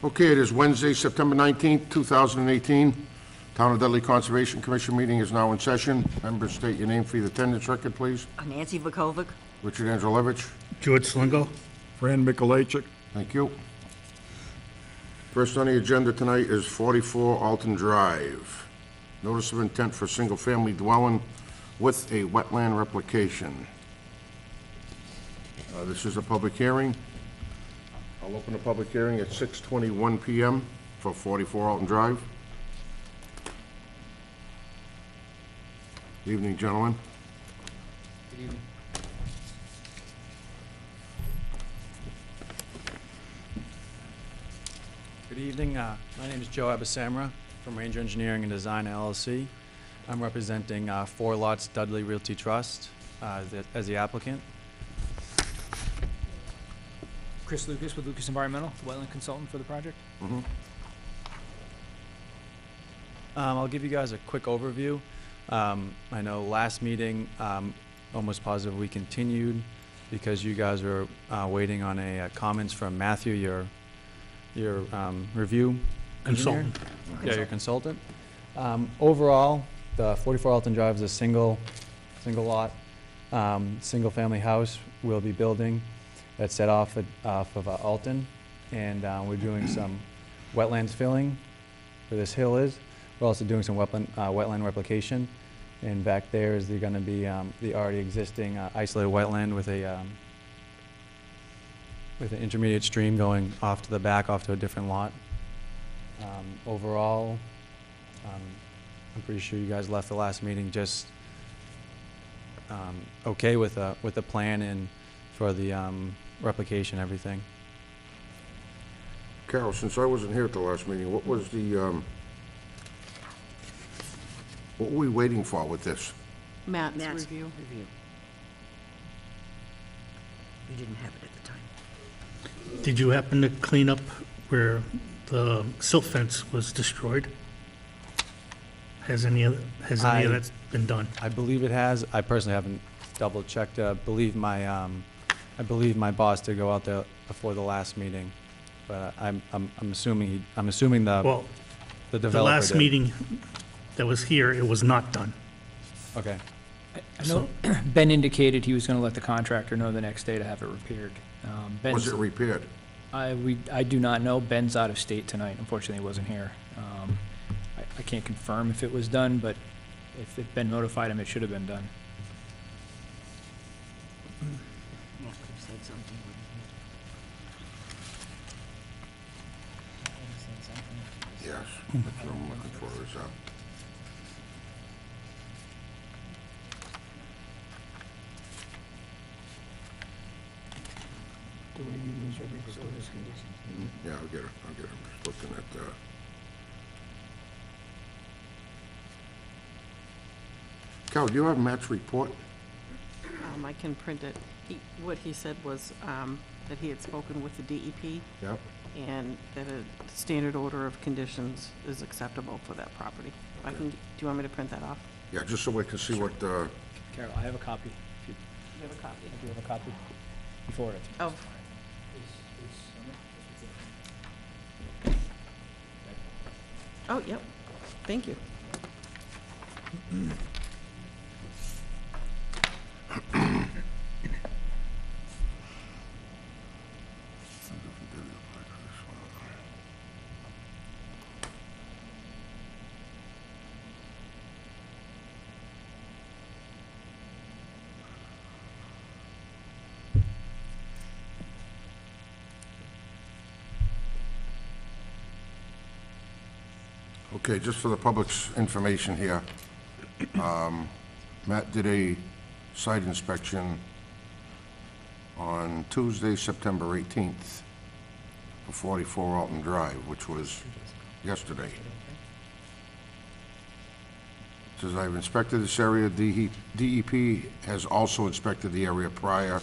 Okay, it is Wednesday, September 19th, 2018. Town of Dudley Conservation Commission meeting is now in session. Members, state your name for the attendance record, please. Nancy Vukovic. Richard Angelovich. George Slingo. Fran Mikulajczyk. Thank you. First on the agenda tonight is 44 Alton Drive. Notice of intent for single-family dwelling with a wetland replication. This is a public hearing. I'll open the public hearing at 6:21 p.m. for 44 Alton Drive. Evening, gentlemen. Good evening. Good evening. My name is Joe Abasamra from Ranger Engineering and Design LLC. I'm representing 4 Lots Dudley Realty Trust as the applicant. Chris Lucas with Lucas Environmental, the wetland consultant for the project. I'll give you guys a quick overview. I know last meeting, almost positive we continued because you guys were waiting on comments from Matthew, your review engineer. Consultant. Yeah, your consultant. Overall, the 44 Alton Drive is a single lot, single family house we'll be building that's set off of Alton, and we're doing some wetlands filling where this hill is. We're also doing some wetland replication, and back there is going to be the already existing isolated wetland with an intermediate stream going off to the back, off to a different lot. Overall, I'm pretty sure you guys left the last meeting just okay with the plan and for the replication, everything. Carol, since I wasn't here at the last meeting, what was the, what were we waiting for with this? Matt's Matt's review. We didn't have it at the time. Did you happen to clean up where the silt fence was destroyed? Has any of that been done? I believe it has. I personally haven't double checked. I believe my boss did go out there before the last meeting, but I'm assuming the developer The last did. meeting that was here, it was not done. Okay. I know Ben indicated he was going to let the contractor know the next day to have it repaired. Was it repaired? I do not know. Ben's out of state tonight. Unfortunately, he wasn't here. I can't confirm if it was done, but if Ben notified him, it should have been done. Yes, that's what I'm looking for is, yeah, I'll get it, I'm just looking at, Carol, do you have Matt's report? I can print it. What he said was that he had spoken with the DEP Yep. and that a standard order of conditions is acceptable for that property. Do you want me to print that off? Yeah, just so we can see what, Carol, I have a copy. You have a copy? I do have a copy before it. Oh, oh, yep. Thank you. Okay, just for the public's information here, Matt did a site inspection on Tuesday, September 18th for 44 Alton Drive, which was yesterday. It says, I've inspected this area. DEP has also inspected the area prior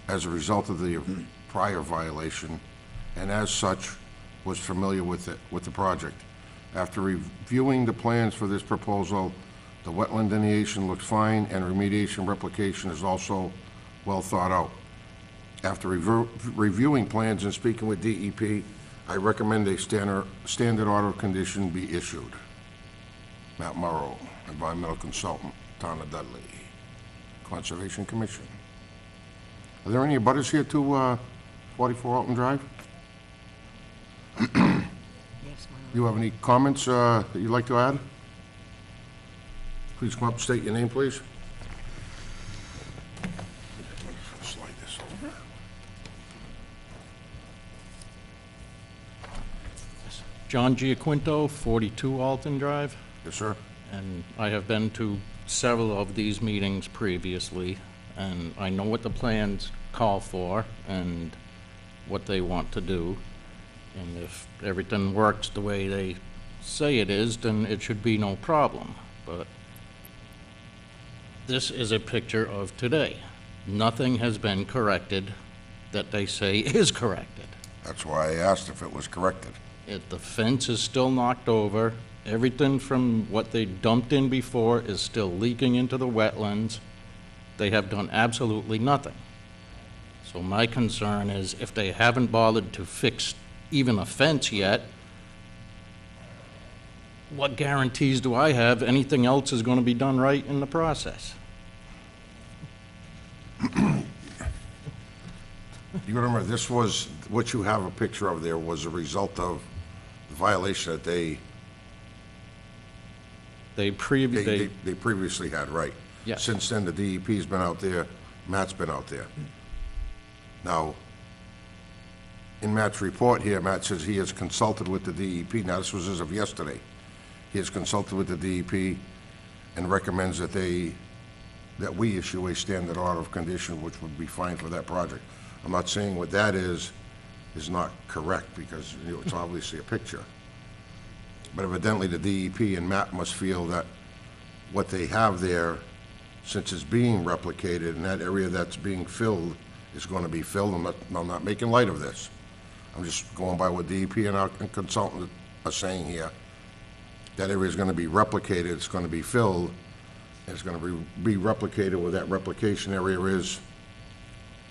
as a result of the prior violation, and as such, was familiar with the project. After reviewing the plans for this proposal, the wetland delineation looks fine and remediation replication is also well thought out. After reviewing plans and speaking with DEP, I recommend a standard order of condition be issued. Matt Morrow, environmental consultant, Town of Dudley, Conservation Commission. Are there any abutters here to 44 Alton Drive? You have any comments that you'd like to add? Please come up, state your name, please. Slide this over. John Giaquinto, 42 Alton Drive, Yes, sir. and I have been to several of these meetings previously, and I know what the plans call for and what they want to do. And if everything works the way they say it is, then it should be no problem. But this is a picture of today. Nothing has been corrected that they say is corrected. That's why I asked if it was corrected. The fence is still knocked over. Everything from what they dumped in before is still leaking into the wetlands. They have done absolutely nothing. So my concern is if they haven't bothered to fix even a fence yet, what guarantees do I have anything else is going to be done right in the process? You gotta remember, this was, what you have a picture of there was a result of the violation that they previously had, right? Yes. Since then, the DEP's been out there, Matt's been out there. Now, in Matt's report here, Matt says he has consulted with the DEP. Now, this was as of yesterday. He has consulted with the DEP and recommends that that we issue a standard order of condition, which would be fine for that project. I'm not saying what that is not correct, because it's obviously a picture. But evidently, the DEP and Matt must feel that what they have there, since it's being replicated, and that area that's being filled is going to be filled. I'm not making light of this. I'm just going by what DEP and our consultant are saying here. That area is going to be replicated, it's going to be filled, and it's going to be replicated where that replication area is,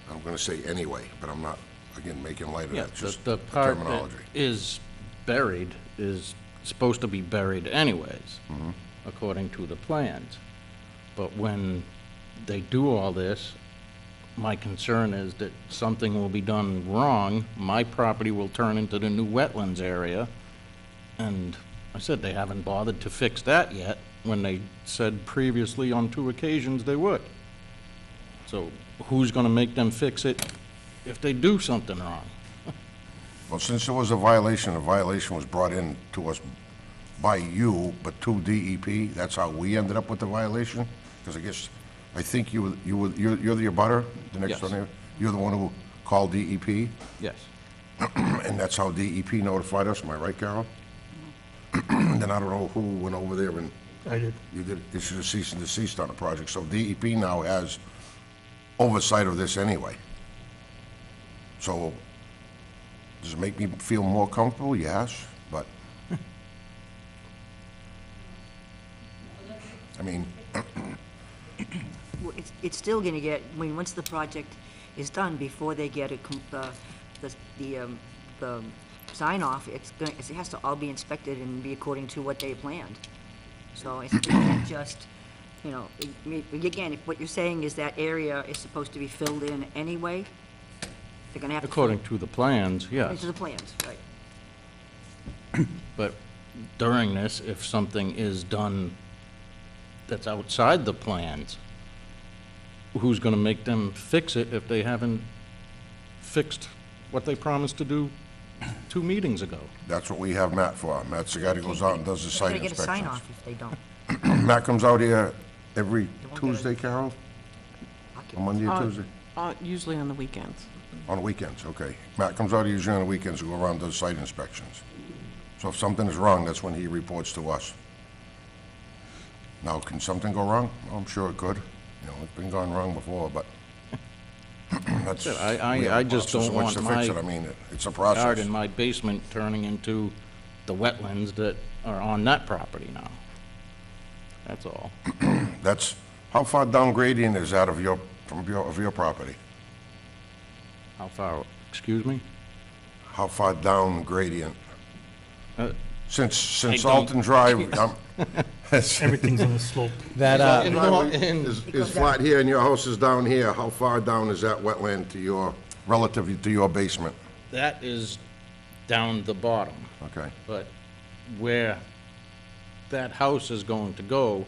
I'm going to say anyway, but I'm not, again, making light of Yeah, that, just the the part that terminology. is buried is supposed to be buried anyways, according to the plans. But when they do all this, my concern is that something will be done wrong, my property will turn into the new wetlands area, and I said they haven't bothered to fix that yet, when they said previously on 2 occasions they would. So who's gonna make them fix it if they do something wrong? Well, since there was a violation was brought in to us by you, but to DEP, that's how we ended up with the violation? Because I think you're the abutter, the next Yes. door neighbor? You're the one who called DEP? Yes. And that's how DEP notified us, am I right, Carol? Then I don't know who went over there and I did. you did issue a cease and desist on the project, so DEP now has oversight of this anyway. So, does it make me feel more comfortable? Yes, but, I mean, Well, it's still gonna get, I mean, once the project is done, before they get the sign off, it has to all be inspected and be according to what they planned. So it's not just, you know, again, if what you're saying is that area is supposed to be filled in anyway, they're gonna have to. According to the plans, yes. Into the plans, right. But during this, if something is done that's outside the plans, who's gonna make them fix it if they haven't fixed what they promised to do 2 meetings ago? that's what we have Matt for. Matt's the guy that goes out and does the They're site gonna get a sign inspections. off if they don't. Matt comes out here every won't get it. Tuesday, Carol? On Monday or Tuesday? Usually on the weekends. On the weekends, okay. Matt comes out usually on the weekends to go around and does site inspections. So if something is wrong, that's when he reports to us. Now, can something go wrong? Well, I'm sure it could. You know, it's been gone wrong before, but that's. we have I a just process don't in which want to fix my it. I mean, it's a yard process. in my basement turning into the wetlands that are on that property now. That's all. That's, how far down gradient is that of your property? How far, excuse me? How far down gradient? Uh, Since I don't- Alton Drive, Everything's on the slope. That, You know, driveway and- is flat here and your house is down here. How far down is that wetland to your, relative to your basement? That is down the bottom, Okay. but where that house is going to go,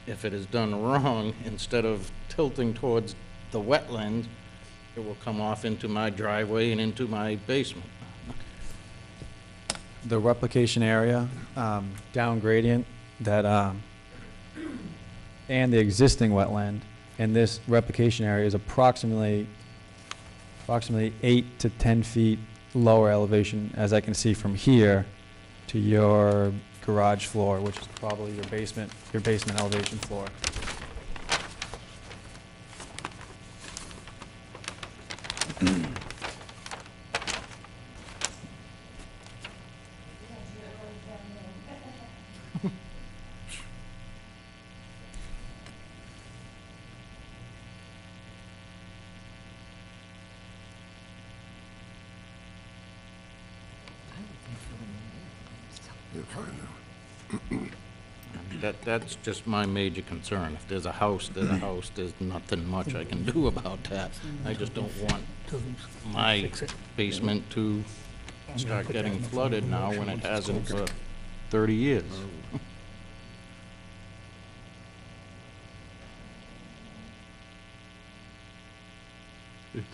if it is done wrong, instead of tilting towards the wetland, it will come off into my driveway and into my basement. the replication area, down gradient, that, and the existing wetland, and this replication area is approximately 8 to 10 feet lower elevation, as I can see from here to your garage floor, which is probably your basement elevation floor. You're fine now. That's just my major concern. If there's a house, there's a house. There's nothing much I can do about that. I just don't want my basement to start getting flooded now when it hasn't for 30 years. If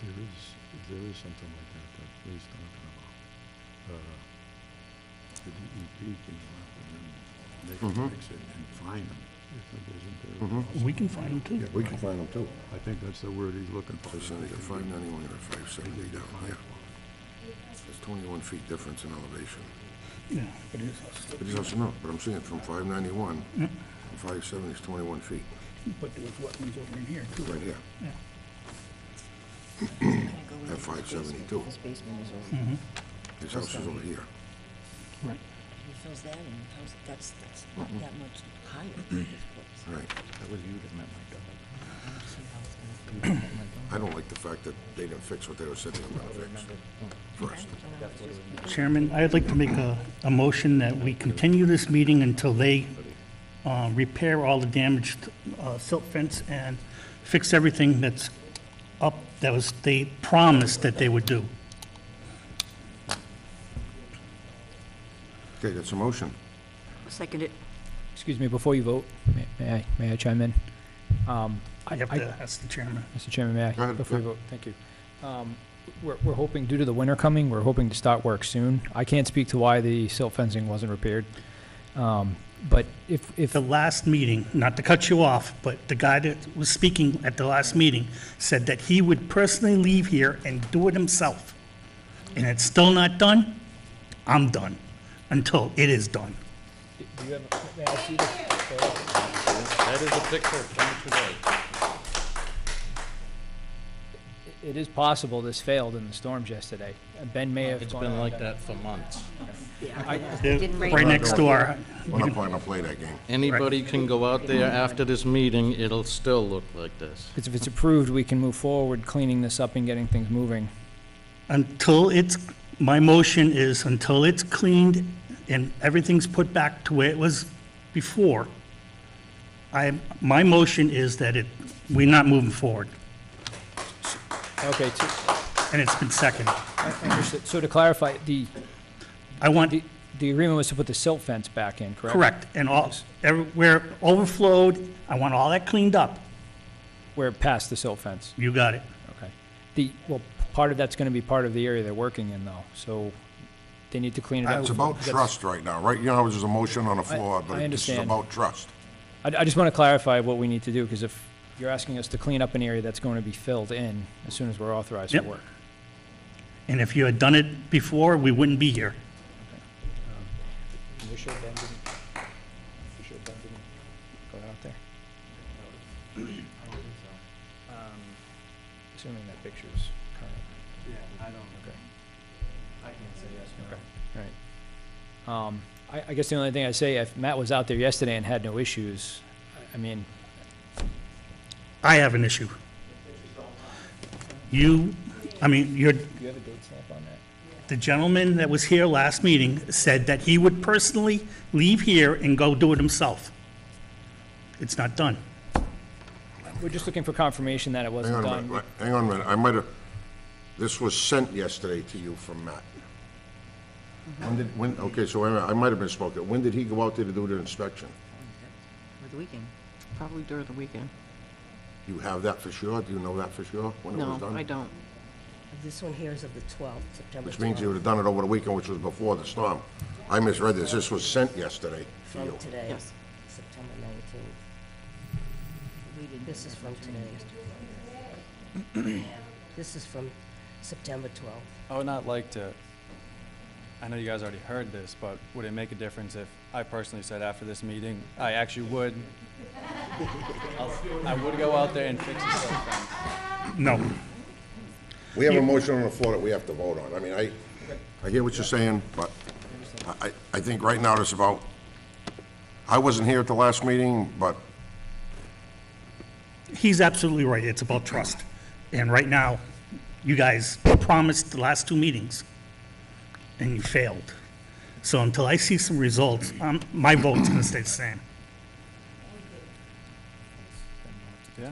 there is something like that that Ray's talking about, the DEP can go out and then they can fix it and fine them if it isn't there. We can find them too. We can find them too. I think that's the word he's looking for. 591 or 570 down, yeah. There's 21 feet difference in elevation. Yeah, but it is, But it's also, no, but I'm saying from 591 to 570 is 21 feet, but there was wetlands over in here too. right here. Yeah. At 572. His basement is over. His house is over here. Right. He fills that in, that's not that much higher than this place. Right. That was you that met my dog. I don't see how it's gonna fit. I don't like the fact that they didn't fix what they were said they were gonna fix first. Chairman, I'd like to make a motion that we continue this meeting until they repair all the damaged silt fence and fix everything that's up, they promised that they would do. Okay, that's a motion. Second it. Excuse me, before you vote, may I chime in? I have to ask the chairman. Mr. Chairman, may I? Go ahead, Before you yeah. vote, thank you. We're hoping, due to the winter coming, we're hoping to start work soon. I can't speak to why the silt fencing wasn't repaired. But if, The last meeting, not to cut you off, but the guy that was speaking at the last meeting said that he would personally leave here and do it himself. And it's still not done, I'm done, until it is done. do you have, may I see the? That is a picture from today. It is possible this failed in the storms yesterday. Ben may have It's gone been on like that for months. Didn't rain Right on next the door. We're not playing that game. Anybody can go out there after this meeting, it'll still look like this. If it's approved, we can move forward cleaning this up and getting things moving. Until it's, my motion is until it's cleaned and everything's put back to where it was before, my motion is that we're not moving forward, Okay, and it's been seconded. I understood. So to clarify, I want, the agreement was to put the silt fence back in, correct? correct, and where it overflowed, I want all that cleaned up. We're past the silt fence. You got it. Okay. Well, part of that's gonna be part of the area they're working in though, so they need to clean it up. It's about trust right now, right? You know, there's a motion on the floor, I but this is understand. about trust. I just wanna clarify what we need to do, because if you're asking us to clean up an area that's going to be filled in as soon as we're authorized Yep. for work. And if you had done it before, we wouldn't be here. You sure Ben didn't go out there? Assuming that picture's current. Yeah, I don't, Okay. I can't say yes or no. Right. I guess the only thing I'd say, if Matt was out there yesterday and had no issues, I mean, I have an issue. You're, do you have a date stamp on that? The gentleman that was here last meeting said that he would personally leave here and go do it himself. It's not done. We're just looking for confirmation that it Hang wasn't on a done. minute, hang on a minute, I might have, this was sent yesterday to you from Matt. Okay, so wait a minute, I might have misspoken. When did he go out there to do the inspection? Over the weekend. Probably during the weekend. You have that for sure? Do you know that for sure, when it was No, done? I don't. This one here is of the 12th, September 12th. Which means you would have done it over the weekend, which was before the storm. I misread this. This was sent yesterday for you. From today, Yes. September 19th. This is from today. This is from September 12th. I would not like to, I know you guys already heard this, but would it make a difference if I personally said after this meeting, I actually would, I would go out there and fix the silt fence? No. We have a motion on the floor that we have to vote on. I mean, I hear what you're saying, but I think right now it's about, I wasn't here at the last meeting, but He's absolutely right. It's about trust. And right now, you guys promised the last two meetings, and you failed. So until I see some results, my vote's gonna stay the same. Yeah.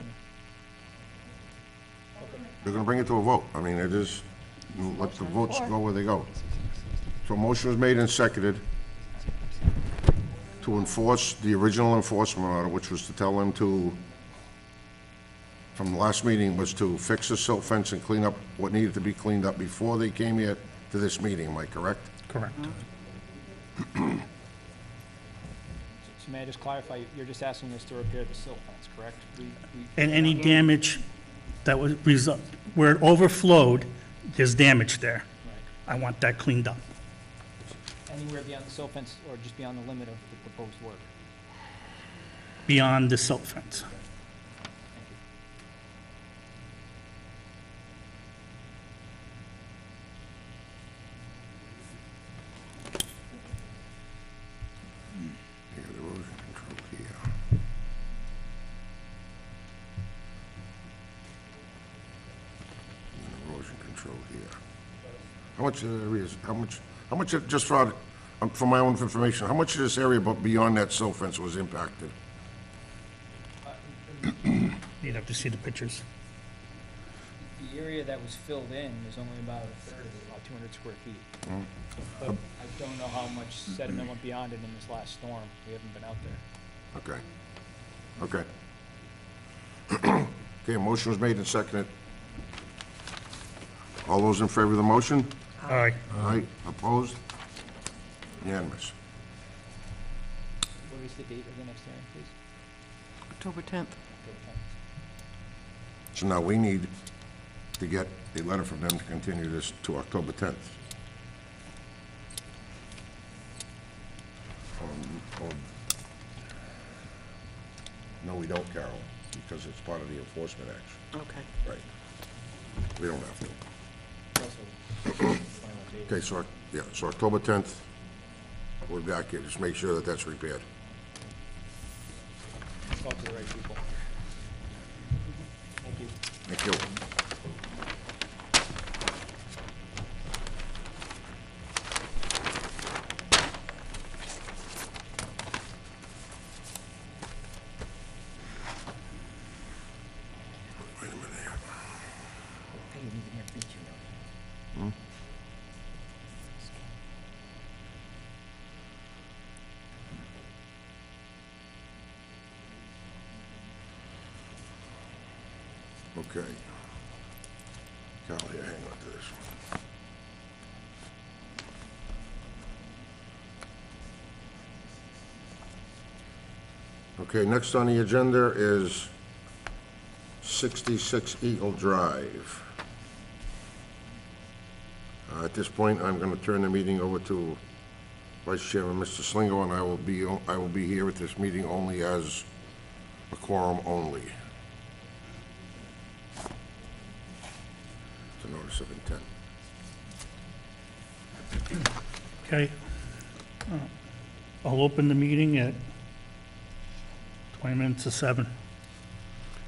they're gonna bring it to a vote. I mean, it is, let the votes go where they go. So a motion was made and seconded to enforce the original enforcement order, which was to tell them to, from the last meeting, was to fix the silt fence and clean up what needed to be cleaned up before they came here to this meeting. Am I correct? Correct. So may I just clarify, you're just asking us to repair the silt fence, correct? And any damage that was where it overflowed, there's damage there. I want that cleaned up. Anywhere beyond the silt fence or just beyond the limit of the proposed work? Beyond the silt fence. Here, the erosion control here. And erosion control here. How much area is, how much, just for my own information, how much of this area but beyond that silt fence was impacted? You'd have to see the pictures. The area that was filled in is only about a third of it, about 200 square feet. But I don't know how much sediment went beyond it in this last storm. We haven't been out there. Okay. Okay, a motion was made and seconded. All those in favor of the motion? All right. Aye. Opposed? Unanimous. What is the date of the next hearing, please? October 10th. So now we need to get a letter from them to continue this to October 10th. No, we don't, Carol, because it's part of the enforcement action. Okay. Right. We don't have to. Okay, so, yeah, so October 10th, we're back here, just make sure that that's repaired. Talk to the right people. Thank you. Thank you. Wait a minute here. Okay. Carol, here, hang on to this. Okay, next on the agenda is 66 Eagle Drive. At this point, I'm going to turn the meeting over to Vice Chairman, Mr. Slingo, and I will be here at this meeting only as a quorum only. It's a notice of intent. Okay. I'll open the meeting at 20 minutes to 7.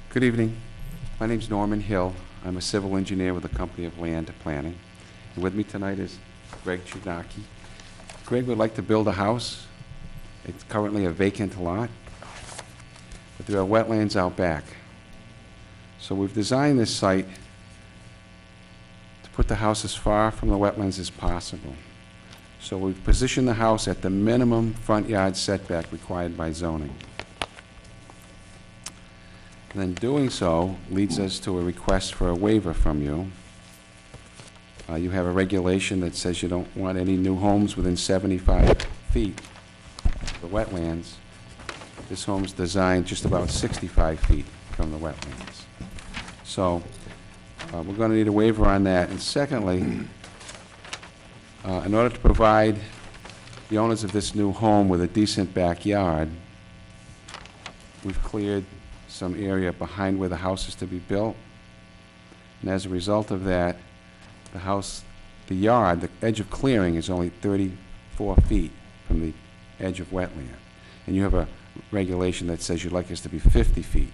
Good evening. My name's Norman Hill. I'm a civil engineer with the Company of Land Planning. And with me tonight is Greg Chudaki. Greg would like to build a house. It's currently a vacant lot, but there are wetlands out back. So we've designed this site to put the house as far from the wetlands as possible. So we've positioned the house at the minimum front yard setback required by zoning. And then doing so leads us to a request for a waiver from you. You have a regulation that says you don't want any new homes within 75 feet of the wetlands. This home's designed just about 65 feet from the wetlands. So we're going to need a waiver on that. And secondly, in order to provide the owners of this new home with a decent backyard, we've cleared some area behind where the house is to be built. And as a result of that, the yard, the edge of clearing is only 34 feet from the edge of wetland. And you have a regulation that says you'd like us to be 50 feet.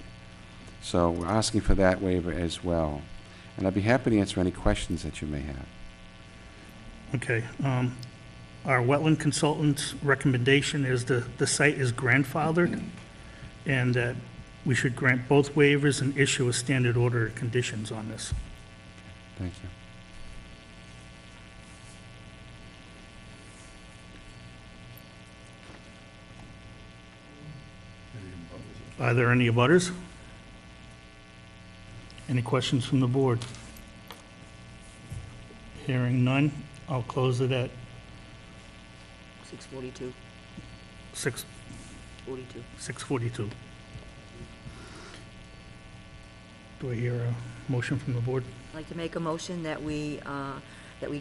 So we're asking for that waiver as well. And I'd be happy to answer any questions that you may have. Okay. Our wetland consultant's recommendation is the site is grandfathered, and that we should grant both waivers and issue a standard order of conditions on this. Thank you. Are there any abutters? Any questions from the board? Hearing none, I'll close it at 6:42, 42. 6:42. Do I hear a motion from the board? I'd like to make a motion that we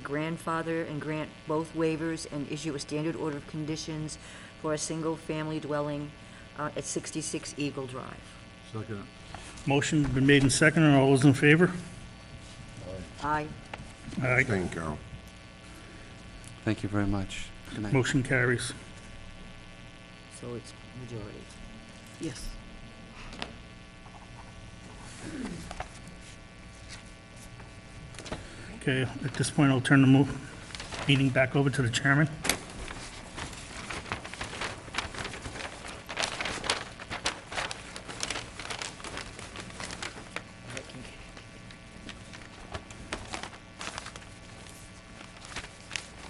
grandfather and grant both waivers and issue a standard order of conditions for a single-family dwelling at 66 Eagle Drive. Second. Motion been made and seconded. All those in favor? Aye. Aye. Abstain, Carol. Thank you very much. Good night. Motion carries. So it's majority. Yes. Okay, at this point, I'll turn the meeting back over to the chairman.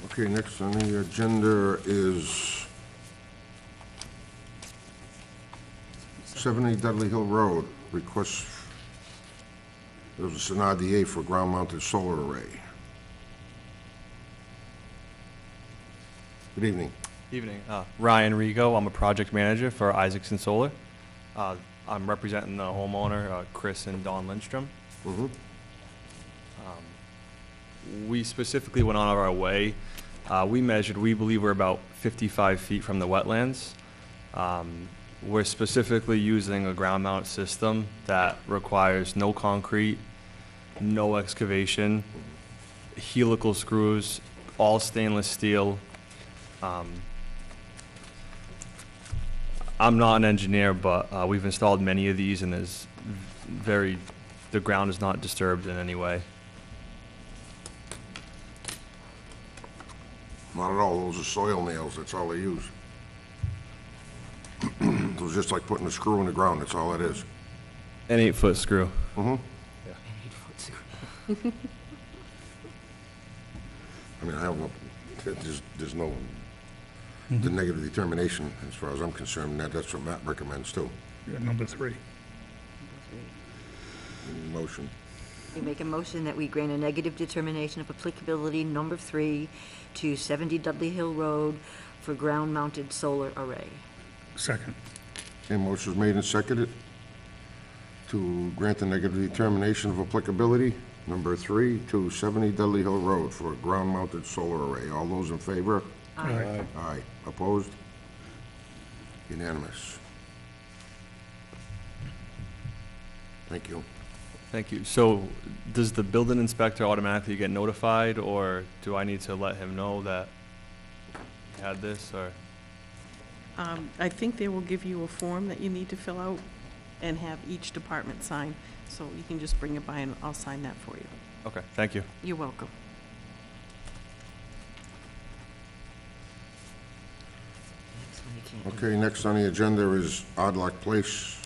Okay, next on the agenda is 70 Dudley Hill Road, request, there's an RDA for ground-mounted solar array. Good evening. Evening. Ryan Rigo. I'm a project manager for Isaacson Solar. I'm representing the homeowner, Chris and Dawn Lindstrom. Mhm. We specifically went on our way. We measured, we believe we're about 55 feet from the wetlands. We're specifically using a ground mount system that requires no concrete, no excavation, helical screws, all stainless steel. I'm not an engineer, but we've installed many of these, and the ground is not disturbed in any way. Not at all, those are soil nails, that's all they use. It was just like putting a screw in the ground, that's all it is. An 8-foot screw. Mm-hmm. I mean, I have no, there's no, the negative determination, as far as I'm concerned, that's what Matt recommends too. Yeah, number 3. Motion. We make a motion that we grant a negative determination of applicability number 3 to 70 Dudley Hill Road for ground-mounted solar array. Second. Okay, motion is made and seconded to grant the negative determination of applicability, number 3, to 70 Dudley Hill Road for a ground-mounted solar array. All those in favor? Aye. Aye. Opposed? Unanimous. Thank you. Thank you. So does the building inspector automatically get notified, or do I need to let him know that he had this, or? I think they will give you a form that you need to fill out and have each department sign. So you can just bring it by and I'll sign that for you. Okay, thank you. You're welcome. can't. Okay, next on the agenda is Odd Lock Place.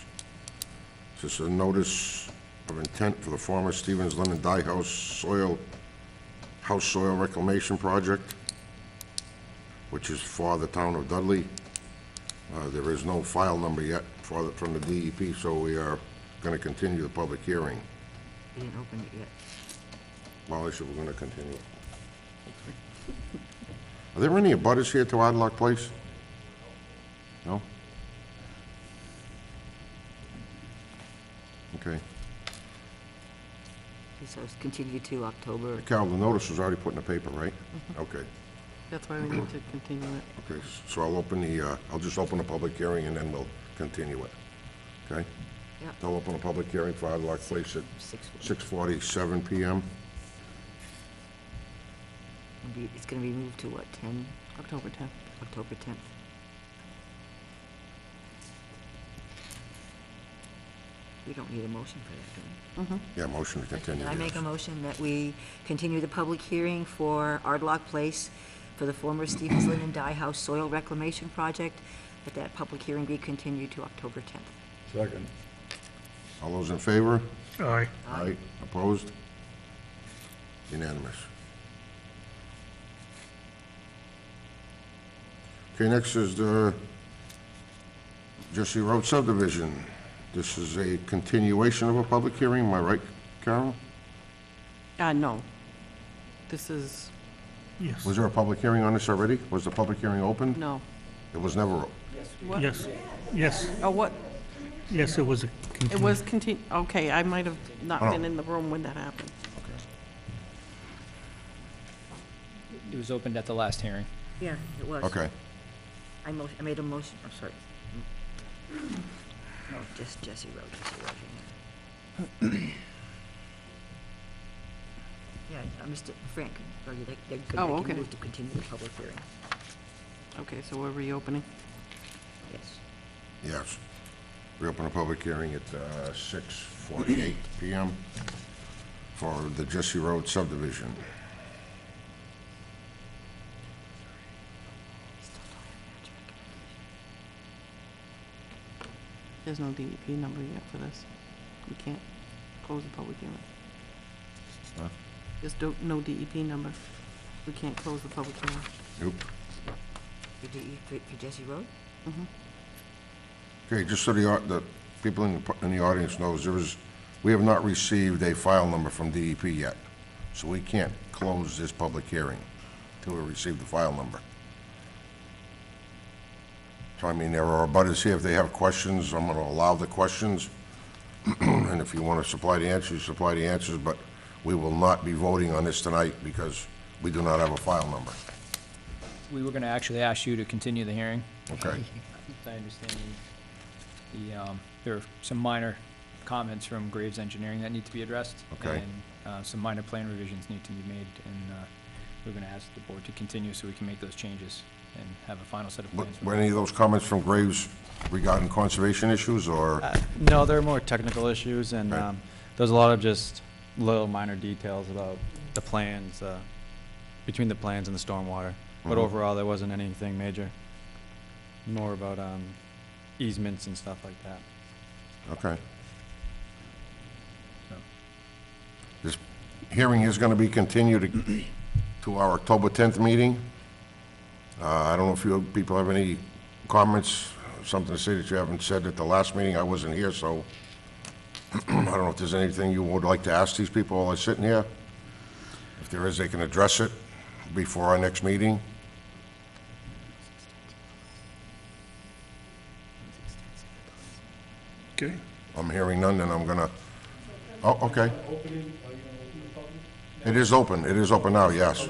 This is a notice of intent for the former Stevens Lemon Dye House soil reclamation project, which is for the town of Dudley. There is no file number yet from the DEP, so we are going to continue the public hearing. We didn't open it yet. Well, I said we're going to continue. Are there any abutters here to Odd Lock Place? No? Okay. So it's continued to October. Carol, the notice was already put in the paper, right? Okay. That's why we need to continue it. Okay, so I'll just open the public hearing and then we'll continue it. Okay? Yep. I'll open a public hearing for Odd Lock Place at 6:40. 6:47 PM. It's gonna be moved to what, 10, October 10th. October 10th? We don't need a motion for that, do we? Yeah, motion to continue. I make a yes. motion that we continue the public hearing for Ardlock Place for the former Stevens Linen Dye House Soil Reclamation Project, that public hearing be continued to October 10th. Second. All those in favor? Aye. Aye. Opposed? Unanimous. Okay, next is the Jesse Road subdivision. This is a continuation of a public hearing, am I right, Carol? No. This is, Yes. Was there a public hearing on this already? Was the public hearing open? no. It was never, What? Yes. Yes. Oh, what? Yes, it was a It was okay, I might have not Oh. been in the room when that happened. It was opened at the last hearing. Yeah, it was. okay. I made a motion, I'm sorry. No, just Jesse Road, Yeah, Mr. Frank, are you, they Oh, can okay. move to continue the public hearing. Okay, so we're reopening? Yes. Yes. Reopen a public hearing at 6:48 PM for the Jesse Road subdivision. There's no DEP number yet for this. We can't close the public hearing. Huh? There's no DEP number. We can't close the public hearing. Nope. For Jesse Road? Okay, just so the people in the audience knows, we have not received a file number from DEP yet, so we can't close this public hearing until we receive the file number. So, I mean, there are abutters here, if they have questions, I'm gonna allow the questions, and if you wanna supply the answers, supply the answers, but we will not be voting on this tonight because we do not have a file number. We were gonna actually ask you to continue the hearing. Okay, I understand there are some minor comments from Graves Engineering that need to be addressed. Okay. And some minor plan revisions need to be made, and we're gonna ask the board to continue so we can make those changes and have a final set of plans. were any of those comments from Graves regarding conservation issues, or? No, there are more technical issues, and Right. there's a lot of just little minor details about the plans, between the plans and the stormwater. But Mhm. overall, there wasn't anything major. More about easements and stuff like that. Okay. So- This hearing is going to be continued to our October 10th meeting. I don't know if you people have any comments, something to say that you haven't said at the last meeting. I wasn't here, so I don't know if there's anything you would like to ask these people while they're sitting here. If there is, they can address it before our next meeting. Okay. I'm hearing none, then I'm gonna, oh, okay. It is open now, yes.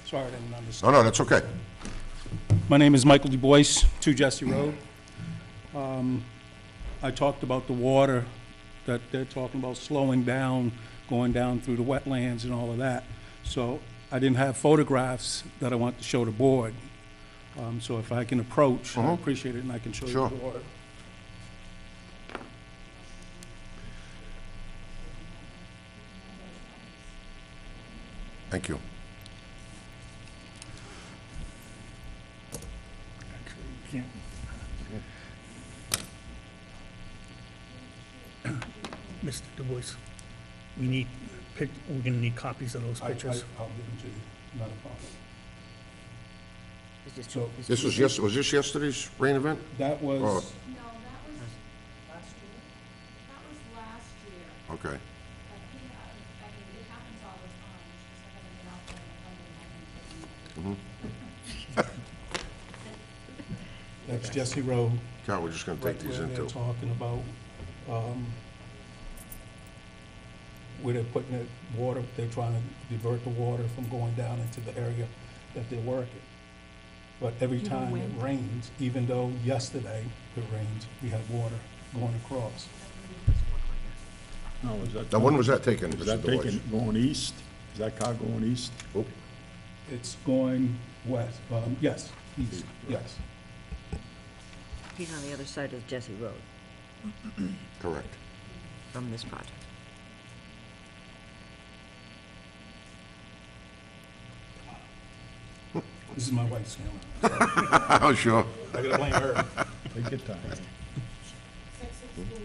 Sorry, I didn't understand. No, that's okay. My name is Michael Du Bois, 2 Jesse Road. I talked about the water, that they're talking about slowing down, going down through the wetlands and all of that. So I didn't have photographs that I want to show the board. So if I can approach, I appreciate it, and I can show you Sure. the board. Thank you. can't. Mr. Du Bois, we're gonna need copies of those pictures. I'll give them to you, not a problem. It's just- So This was this yesterday's rain event? that was, Oh. No, that was last year, Okay. but he, I mean, it happens all the time, it's just I haven't been out there and I haven't taken that's Jesse Road. Cal, we're just gonna Right take these where in they're too. talking about, where they're putting the water, they're trying to divert the water from going down into the area that they're working. But every time it rains, even though yesterday it rained, we had water going across. Now, is that? Now, when was that taken, Is Mr. that Du Bois? taken, going east? Is that car going east? Oh, It's going west, yes, east, yes. He's on the other side of Jesse Road correct. from this project. This is my wife's camera. Oh, sure. I gotta blame her. Take your time. 616 to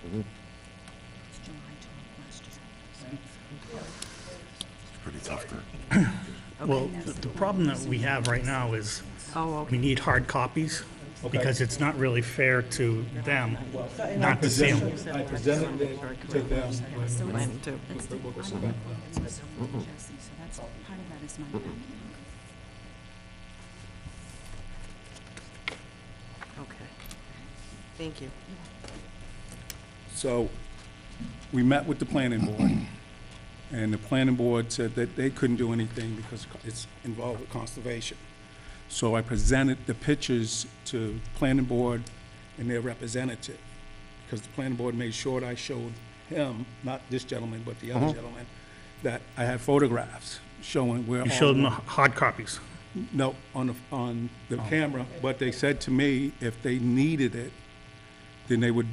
625. It's July 12th last year. Pretty tough to. Well, the problem that we have right now is Oh, okay. we need hard copies Okay. because it's not really fair to them not to see them. I presented it to them when Planning too. the book was about. Jesse, so that's, part of that is my backlog. Okay. Thank you. So, we met with the planning board, and the planning board said that they couldn't do anything because it's involved with conservation. So I presented the pictures to planning board and their representative, because the planning board made sure that I showed him, not this gentleman, but the other gentleman, that I had photographs showing where. You all showed them the- the hard copies. No, on the camera, but they said to me, if they needed it, then they would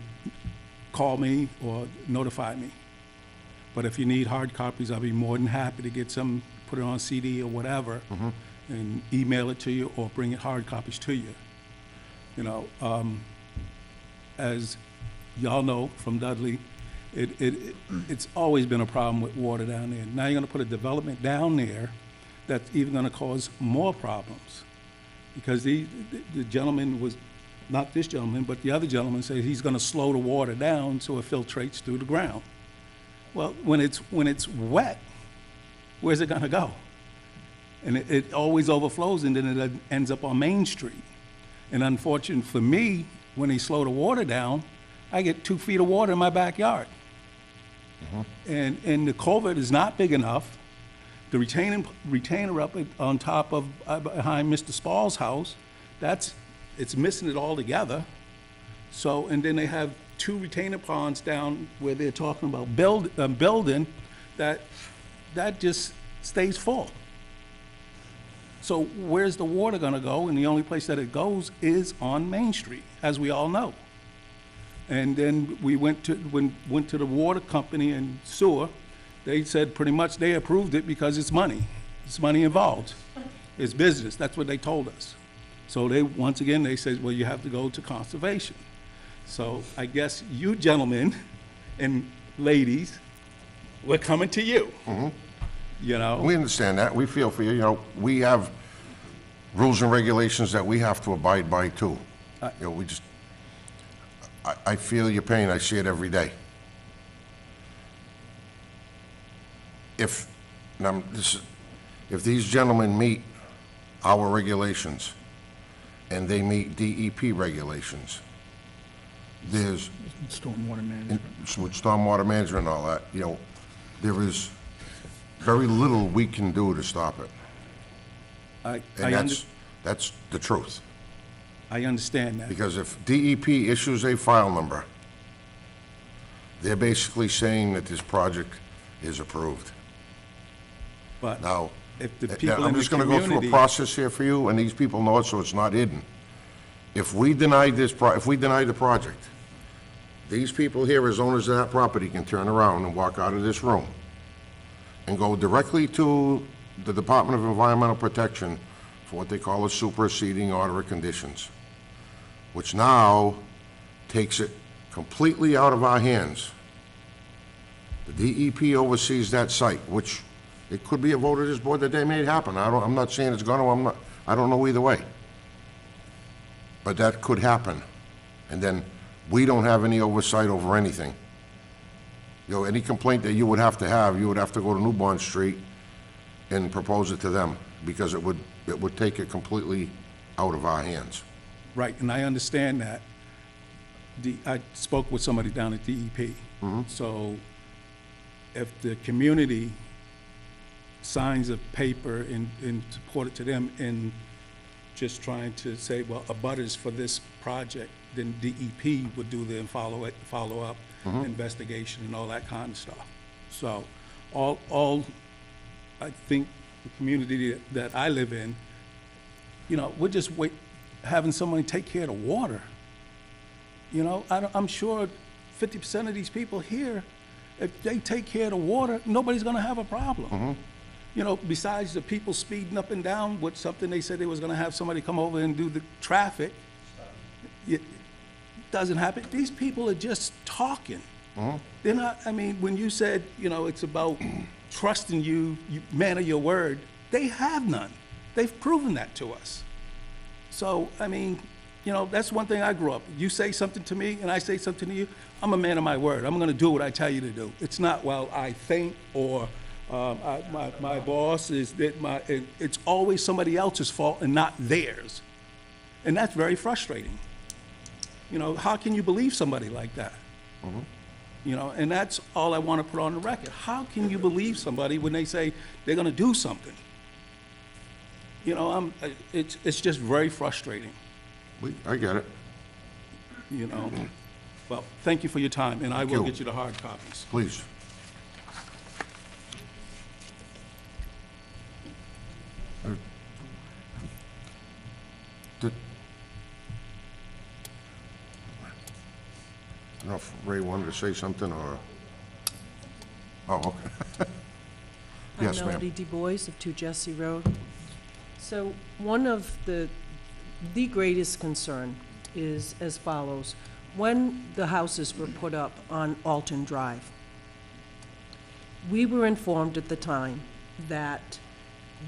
call me or notify me. But if you need hard copies, I'll be more than happy to get some, put it on CD or whatever, and email it to you or bring it hard copies to you. You know, as y'all know from Dudley, it's always been a problem with water down there. Now you're gonna put a development down there that's even gonna cause more problems. Because the gentleman was, not this gentleman, but the other gentleman said he's gonna slow the water down so it filtrates through the ground. Well, when it's wet, where's it gonna go? And it always overflows and then it ends up on Main Street. And unfortunate for me, when they slow the water down, I get 2 feet of water in my backyard. And the culvert is not big enough. The retainer up on top of, behind Mr. Spall's house, it's missing it all together. So, and then they have 2 retainer ponds down where they're talking about building, that just stays full. So where's the water gonna go? And the only place that it goes is on Main Street, as we all know. And then we went to the water company and sewer. They said pretty much they approved it because it's money. It's money involved. It's business. That's what they told us. So once again, they said, well, you have to go to conservation. So I guess you gentlemen and ladies, we're coming to you. You know? We understand that. We feel for you. You know, we have rules and regulations that we have to abide by too. You know, we just, I feel your pain. I see it every day. If these gentlemen meet our regulations and they meet DEP regulations, there's, Stormwater management. with stormwater management and all that, you know, there is very little we can do to stop it. And that's the truth. I understand that. Because if DEP issues a file number, they're basically saying that this project is approved. But Now, if the people I'm in the just gonna go through a community, process here for you, and these people know it, so it's not hidden. If we deny the project, these people here, as owners of that property, can turn around and walk out of this room and go directly to the Department of Environmental Protection for what they call a superseding order of conditions, which now takes it completely out of our hands. The DEP oversees that site, which it could be a vote of this board that they made happen. I'm not saying it's gonna, I don't know either way. But that could happen. And then we don't have any oversight over anything. You know, any complaint that you would have to go to New Bond Street and propose it to them, because it would take it completely out of our hands. Right, and I understand that. I spoke with somebody down at DEP. So if the community signs a paper and support it to them and just trying to say, well, abutters for this project, then DEP would do the follow-up investigation and all that kind of stuff. So all I think the community that I live in, you know, we're just having somebody take care of the water. You know, I'm sure 50% of these people here, if they take care of the water, nobody's gonna have a problem. You know, besides the people speeding up and down with something they said they was gonna have somebody come over and do the traffic. It doesn't happen. These people are just talking. They're not, I mean, when you said, you know, it's about trusting you, man of your word, they have none. They've proven that to us. So, I mean, you know, that's one thing I grew up. You say something to me and I say something to you, I'm a man of my word. I'm gonna do what I tell you to do. It's not, well, I think, or my boss is that it's always somebody else's fault and not theirs. And that's very frustrating. You know, how can you believe somebody like that? You know, and that's all I want to put on the record. How can you believe somebody when they say they're going to do something? You know, it's just very frustrating. I get it. You know, well, thank you for your time, and I will you. get you the hard copies. Please. I don't know if Ray wanted to say something, or... Oh, okay. Yes, I'm ma'am. Melody Du Bois of 2 Jesse Road. So one of the greatest concern is as follows. When the houses were put up on Alton Drive, we were informed at the time that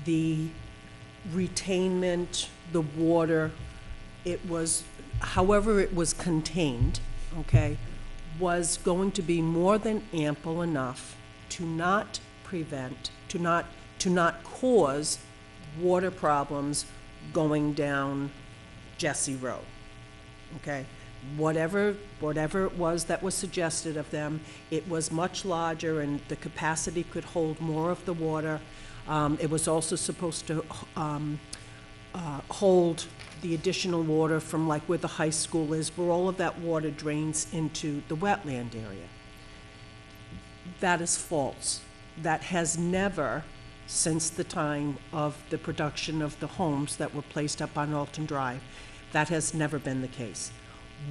the retainment, the water, it was, however it was contained, okay, was going to be more than ample enough to not prevent, to not cause water problems going down Jesse Road, okay? Whatever it was that was suggested of them, it was much larger and the capacity could hold more of the water. It was also supposed to hold the additional water from like where the high school is, where all of that water drains into the wetland area. That is false. That has never, since the time of the production of the homes that were placed up on Alton Drive, that has never been the case.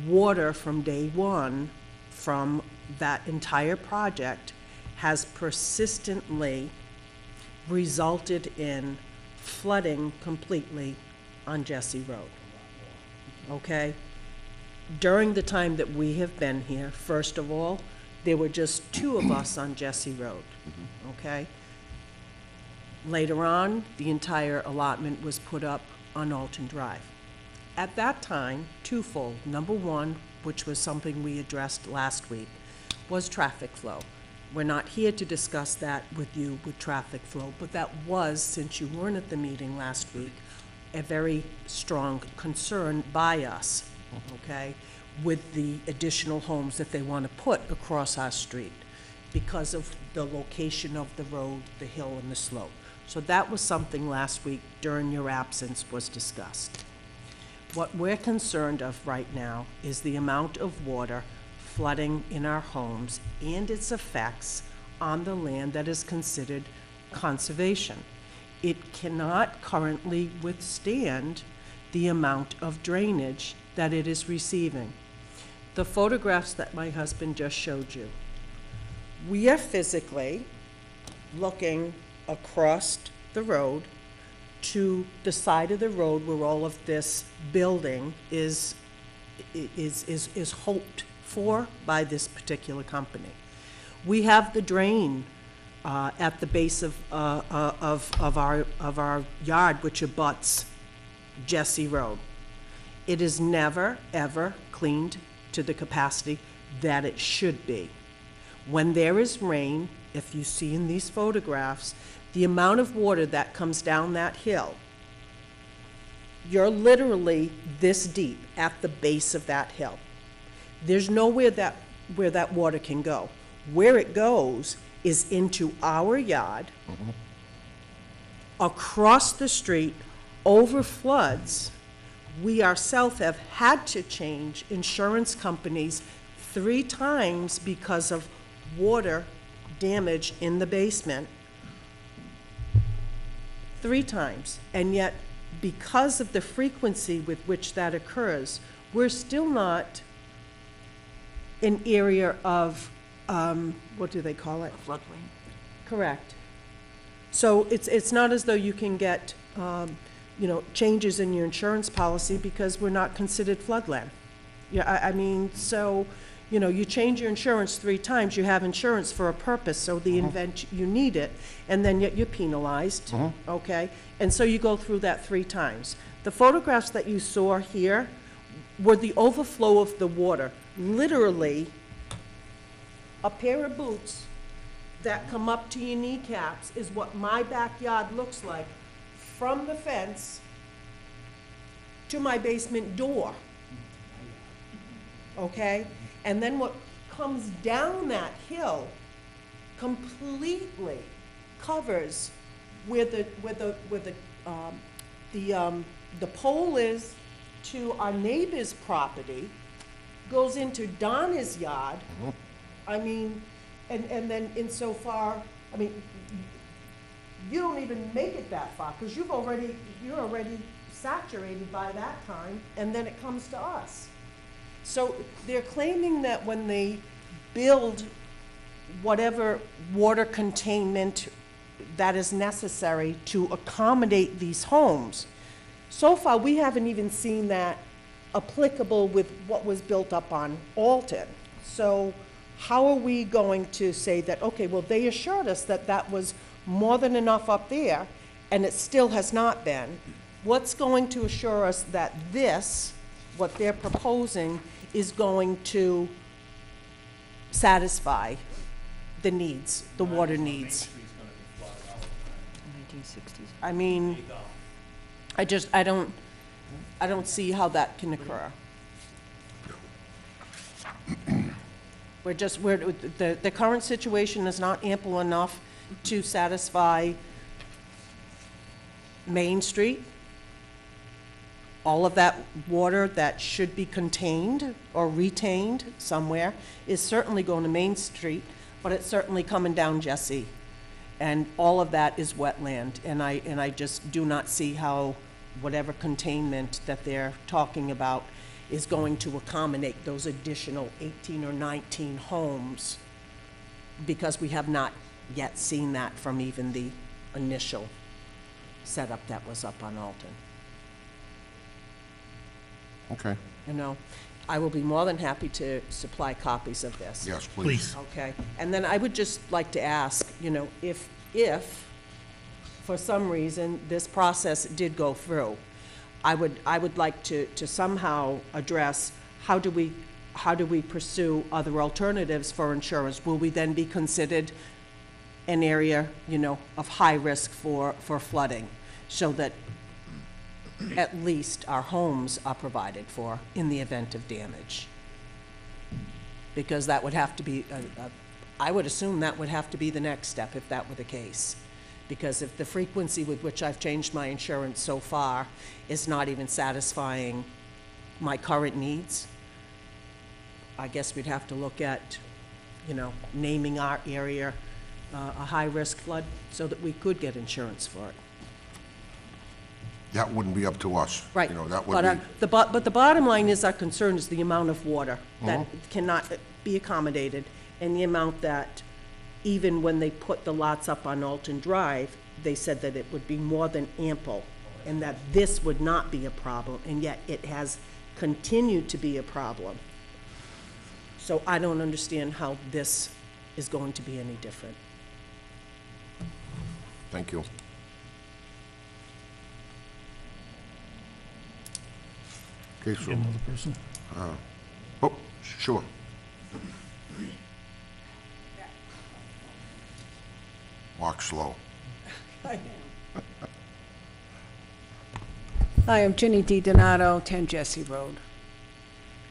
Water from day one, from that entire project, has persistently resulted in flooding completely on Jesse Road, okay? During the time that we have been here, first of all, there were just 2 of us on Jesse Road, okay? Later on, the entire allotment was put up on Alton Drive. At that time, twofold. Number one, which was something we addressed last week, was traffic flow. We're not here to discuss that with you with traffic flow, but that was, since you weren't at the meeting last week, a very strong concern by us, okay, with the additional homes that they want to put across our street because of the location of the road, the hill, and the slope. So that was something last week during your absence was discussed. What we're concerned of right now is the amount of water flooding in our homes and its effects on the land that is considered conservation. It cannot currently withstand the amount of drainage that it is receiving. The photographs that my husband just showed you, we are physically looking across the road to the side of the road where all of this building is hoped for by this particular company. We have the drain at the base of our yard, which abuts Jesse Road. It is never, ever cleaned to the capacity that it should be. When there is rain, if you see in these photographs, the amount of water that comes down that hill, you're literally this deep at the base of that hill. There's nowhere where that water can go. Where it goes is into our yard, across the street, over floods. We ourselves have had to change insurance companies 3 times because of water damage in the basement. 3 times. And yet, because of the frequency with which that occurs, we're still not an area of, what do they call it? Floodplain. Correct. So it's not as though you can get, changes in your insurance policy because we're not considered floodland. Yeah, I mean, so, you change your insurance 3 times, you have insurance for a purpose, so the event you need it, and then yet you're penalized, okay? And so you go through that 3 times. The photographs that you saw here were the overflow of the water. Literally, a pair of boots that come up to your kneecaps is what my backyard looks like from the fence to my basement door. Okay? And then what comes down that hill completely covers where the pole is to our neighbor's property, goes into Donna's yard. I mean, and then insofar, I mean, you don't even make it that far, because you're already saturated by that time, and then it comes to us. So they're claiming that when they build whatever water containment that is necessary to accommodate these homes, so far, we haven't even seen that applicable with what was built up on Alton. So how are we going to say that, okay, well, they assured us that that was more than enough up there, and it still has not been? What's going to assure us that this, what they're proposing, is going to satisfy the needs, the water needs? 1960s. I mean, I don't see how that can occur. The current situation is not ample enough to satisfy Main Street. All of that water that should be contained or retained somewhere is certainly going to Main Street, but it's certainly coming down Jesse. And all of that is wetland, and I just do not see how whatever containment that they're talking about is going to accommodate those additional 18 or 19 homes, because we have not yet seen that from even the initial setup that was up on Alton. Okay, I will be more than happy to supply copies of this. yes, please. Please. Okay, and then I would just like to ask, if for some reason this process did go through, I would like to somehow address how do we pursue other alternatives for insurance? Will we then be considered an area, of high risk for flooding, so that at least our homes are provided for in the event of damage? Because that would have to be, I would assume that would have to be the next step if that were the case. Because if the frequency with which I've changed my insurance so far is not even satisfying my current needs, I guess we'd have to look at, naming our area a high-risk flood so that we could get insurance for it. That wouldn't be up to us. Right. That would be, But the bottom line is, our concern is the amount of water that cannot be accommodated, and the amount that, even when they put the lots up on Alton Drive, they said that it would be more than ample, and that this would not be a problem, and yet it has continued to be a problem. So I don't understand how this is going to be any different. Thank you. Okay, so, Another person? oh, sure. Walk slow. Hi, I'm Ginny Di Donato, 10 Jesse Road.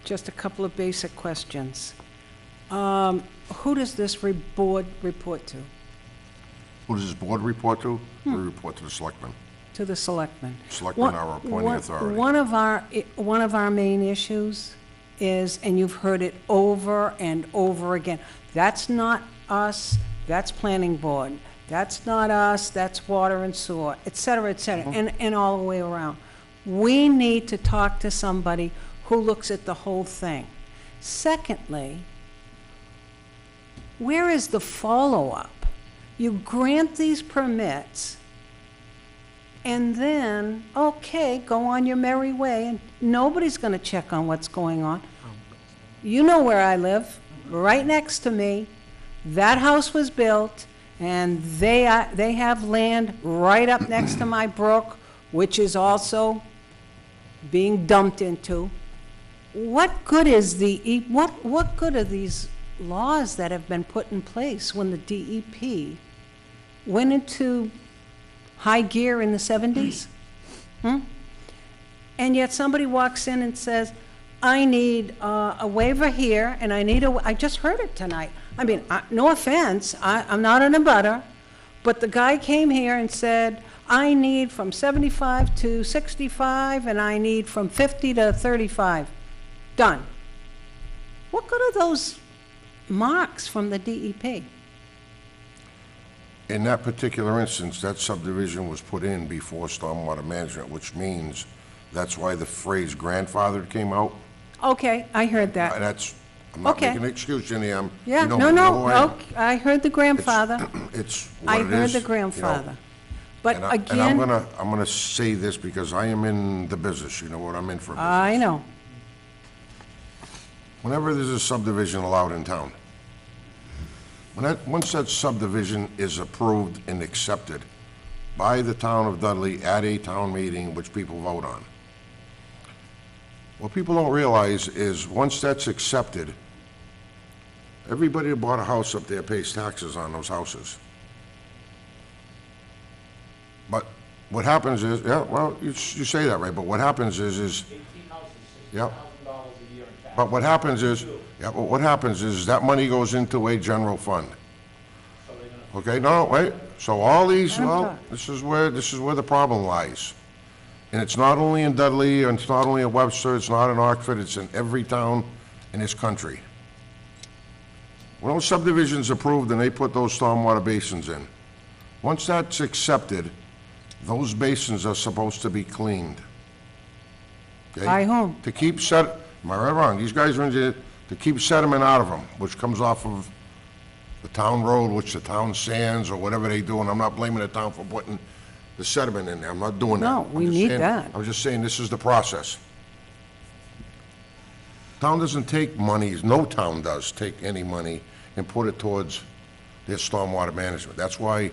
Just a couple of basic questions. Who does this board report to? Who does this board report to? We report to the selectmen. To the selectmen? Selectmen are our appointing authority. One of our main issues is, and you've heard it over and over again, that's not us, that's planning board. That's not us, that's water and sewer, et cetera, and all the way around. We need to talk to somebody who looks at the whole thing. Secondly, where is the follow-up? You grant these permits, and then, okay, go on your merry way, and nobody's gonna check on what's going on. You know where I live, right next to me. That house was built, and they have land right up next to my brook, which is also being dumped into. What good is what good are these laws that have been put in place when the DEP went into high gear in the 70s? And yet somebody walks in and says, I need a waiver here, and I just heard it tonight. I mean, no offense, I'm not an abutter, but the guy came here and said, I need from 75 to 65, and I need from 50 to 35. Done. What good are those marks from the DEP? In that particular instance, that subdivision was put in before stormwater management, which means that's why the phrase grandfathered came out. Okay, I heard that. And that's, I'm not Okay. making an excuse, Jenny, Yeah, you know no, me, no, know who I am. no, I heard the grandfather. It's what I it heard is, the you know. grandfather. But And I'm again, gonna say this because I am in the business, you know what I'm in for business. I know. Whenever there's a subdivision allowed in town, once that subdivision is approved and accepted by the town of Dudley at a town meeting, which people vote on, what people don't realize is, once that's accepted, everybody that bought a house up there pays taxes on those houses. But what happens is, yeah, well, you say that right, but what happens is, yeah. But what happens is, that money goes into a general fund. Okay, no, wait, so all these, well, this is where the problem lies. And it's not only in Dudley, and it's not only in Webster, it's not in Oxford, it's in every town in this country. When those subdivisions approved and they put those stormwater basins in, once that's accepted, those basins are supposed to be cleaned. Okay? By whom? To keep am I right or wrong? These guys are in there to keep sediment out of them, which comes off of the town road, which the town sands or whatever they do, and I'm not blaming the town for putting the sediment in there. I'm not doing that. No, we I'm just need saying- that. I'm just saying this is the process. Town doesn't take money, no town does take any money and put it towards their stormwater management. That's why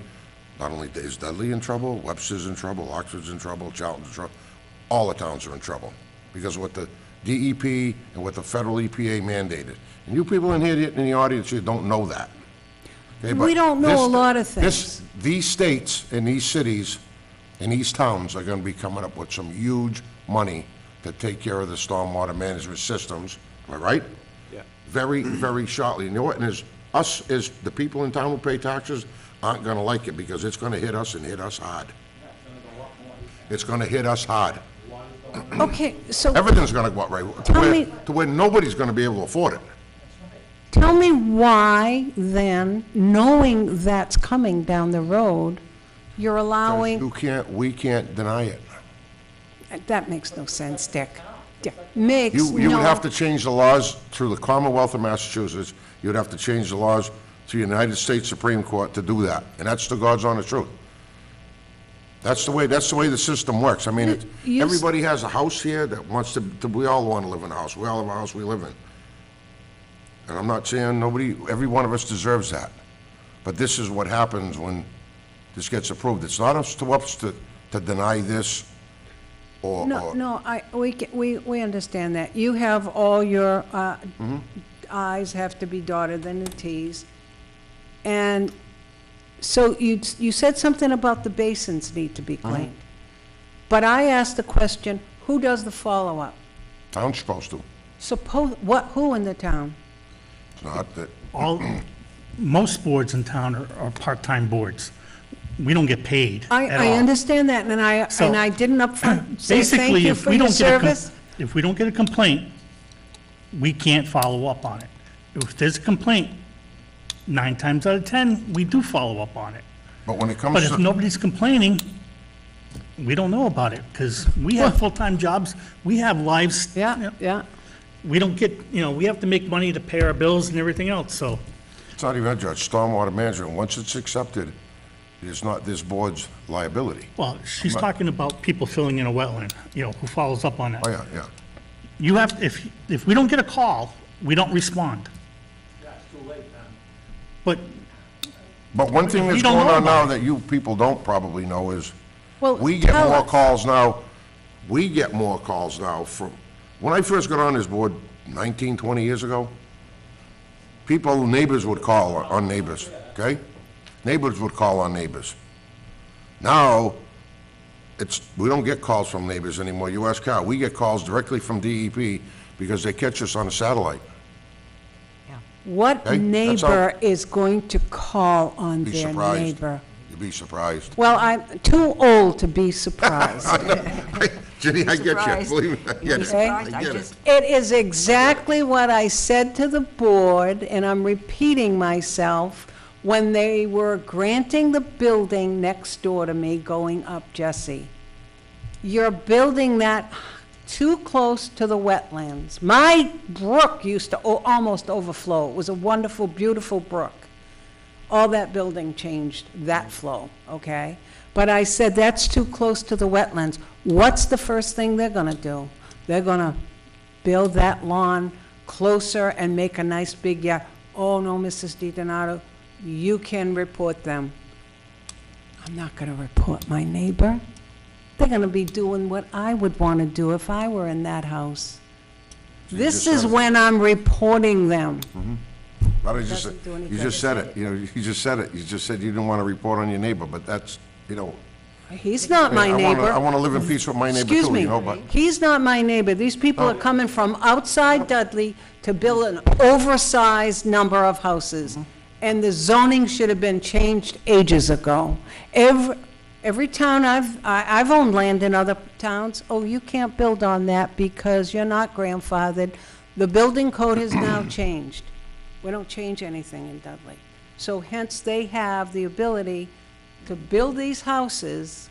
not only is Dudley in trouble, Webster's in trouble, Oxford's in trouble, Charlton's in trouble, all the towns are in trouble because of what the DEP and what the federal EPA mandated. And you people in here, in the audience, you don't know that. Okay, but We don't know this- a lot of things. These states and these cities and these towns are gonna be coming up with some huge money to take care of the stormwater management systems, am I right? Yeah. Very, very shortly. You know what, and us, as the people in town who pay taxes, aren't gonna like it, because it's gonna hit us and hit us hard. It's gonna hit us hard. Okay, so Everything's gonna go up right, Tell me- to where nobody's gonna be able to afford it. tell me why then, knowing that's coming down the road, you're allowing, We can't deny it. that makes no sense, Dick. Dick, makes You would no, have to change the laws through the Commonwealth of Massachusetts. You'd have to change the laws to the United States Supreme Court to do that, and that's the God's honest truth. That's the way the system works. I mean, You- everybody has a house here that wants to, we all want to live in a house. We all have a house we live in. And I'm not saying nobody, every one of us deserves that. But this is what happens when this gets approved. It's not up to us to deny this or. No, we understand that. You have all your, I's have to be dotted and the T's. And so you said something about the basins need to be cleaned. But I asked the question, who does the follow-up? Town's supposed to. Who in the town? It's not that, Most boards in town are part-time boards. We don't get paid at I all. understand that, So, and I didn't upfront say thank Basically, you if for we your don't get a, service. if we don't get a complaint, we can't follow up on it. If there's a complaint, 9 times out of 10, we do follow up on it. but when it comes But if to, nobody's complaining, we don't know about it, because we have full-time jobs, we have lives. Yeah. We don't get, we have to make money to pay our bills and everything else, so. it's not even a judge, stormwater management, once it's accepted, it's not this board's liability. Well, she's talking about people filling in a wetland, who follows up on that. Oh, yeah, yeah. You have, if we don't get a call, we don't respond. But But one thing We that's don't going know on now about that you people don't probably know is, Well, we get tell more us. calls now, from, when I first got on this board 19, 20 years ago, neighbors would call on neighbors, okay? Neighbors would call on neighbors. Now, we don't get calls from neighbors anymore. You ask Carl, we get calls directly from DEP because they catch us on a satellite. What Okay, that's all. neighbor is going to call on Be their surprised. neighbor? You'd be surprised. Well, I'm too old to be surprised. Jenny, I get you, Surprised. believe me, I get it. surprised. I I get it. just- It is exactly what I said to the board, and I'm repeating myself, when they were granting the building next door to me going up Jesse. You're building that too close to the wetlands. My brook used to almost overflow. It was a wonderful, beautiful brook. All that building changed that flow, okay? But I said, that's too close to the wetlands. What's the first thing they're gonna do? They're gonna build that lawn closer and make a nice big yard. Oh, no, Mrs. DiDonato, you can report them. I'm not gonna report my neighbor. They're gonna be doing what I would wanna do if I were in that house. This just is said it. when I'm reporting them. But Doesn't do any you good just to said say it, you just said it. You just said you didn't want to report on your neighbor, but that's, He's not my I wanna- neighbor. I want to live in peace with my neighbor Excuse too, me, but. he's not my neighbor. These people are coming from outside Dudley to build an oversized number of houses. And the zoning should have been changed ages ago. Every town I've owned land in other towns, oh, you can't build on that because you're not grandfathered. The building code has now changed. We don't change anything in Dudley. So hence, they have the ability to build these houses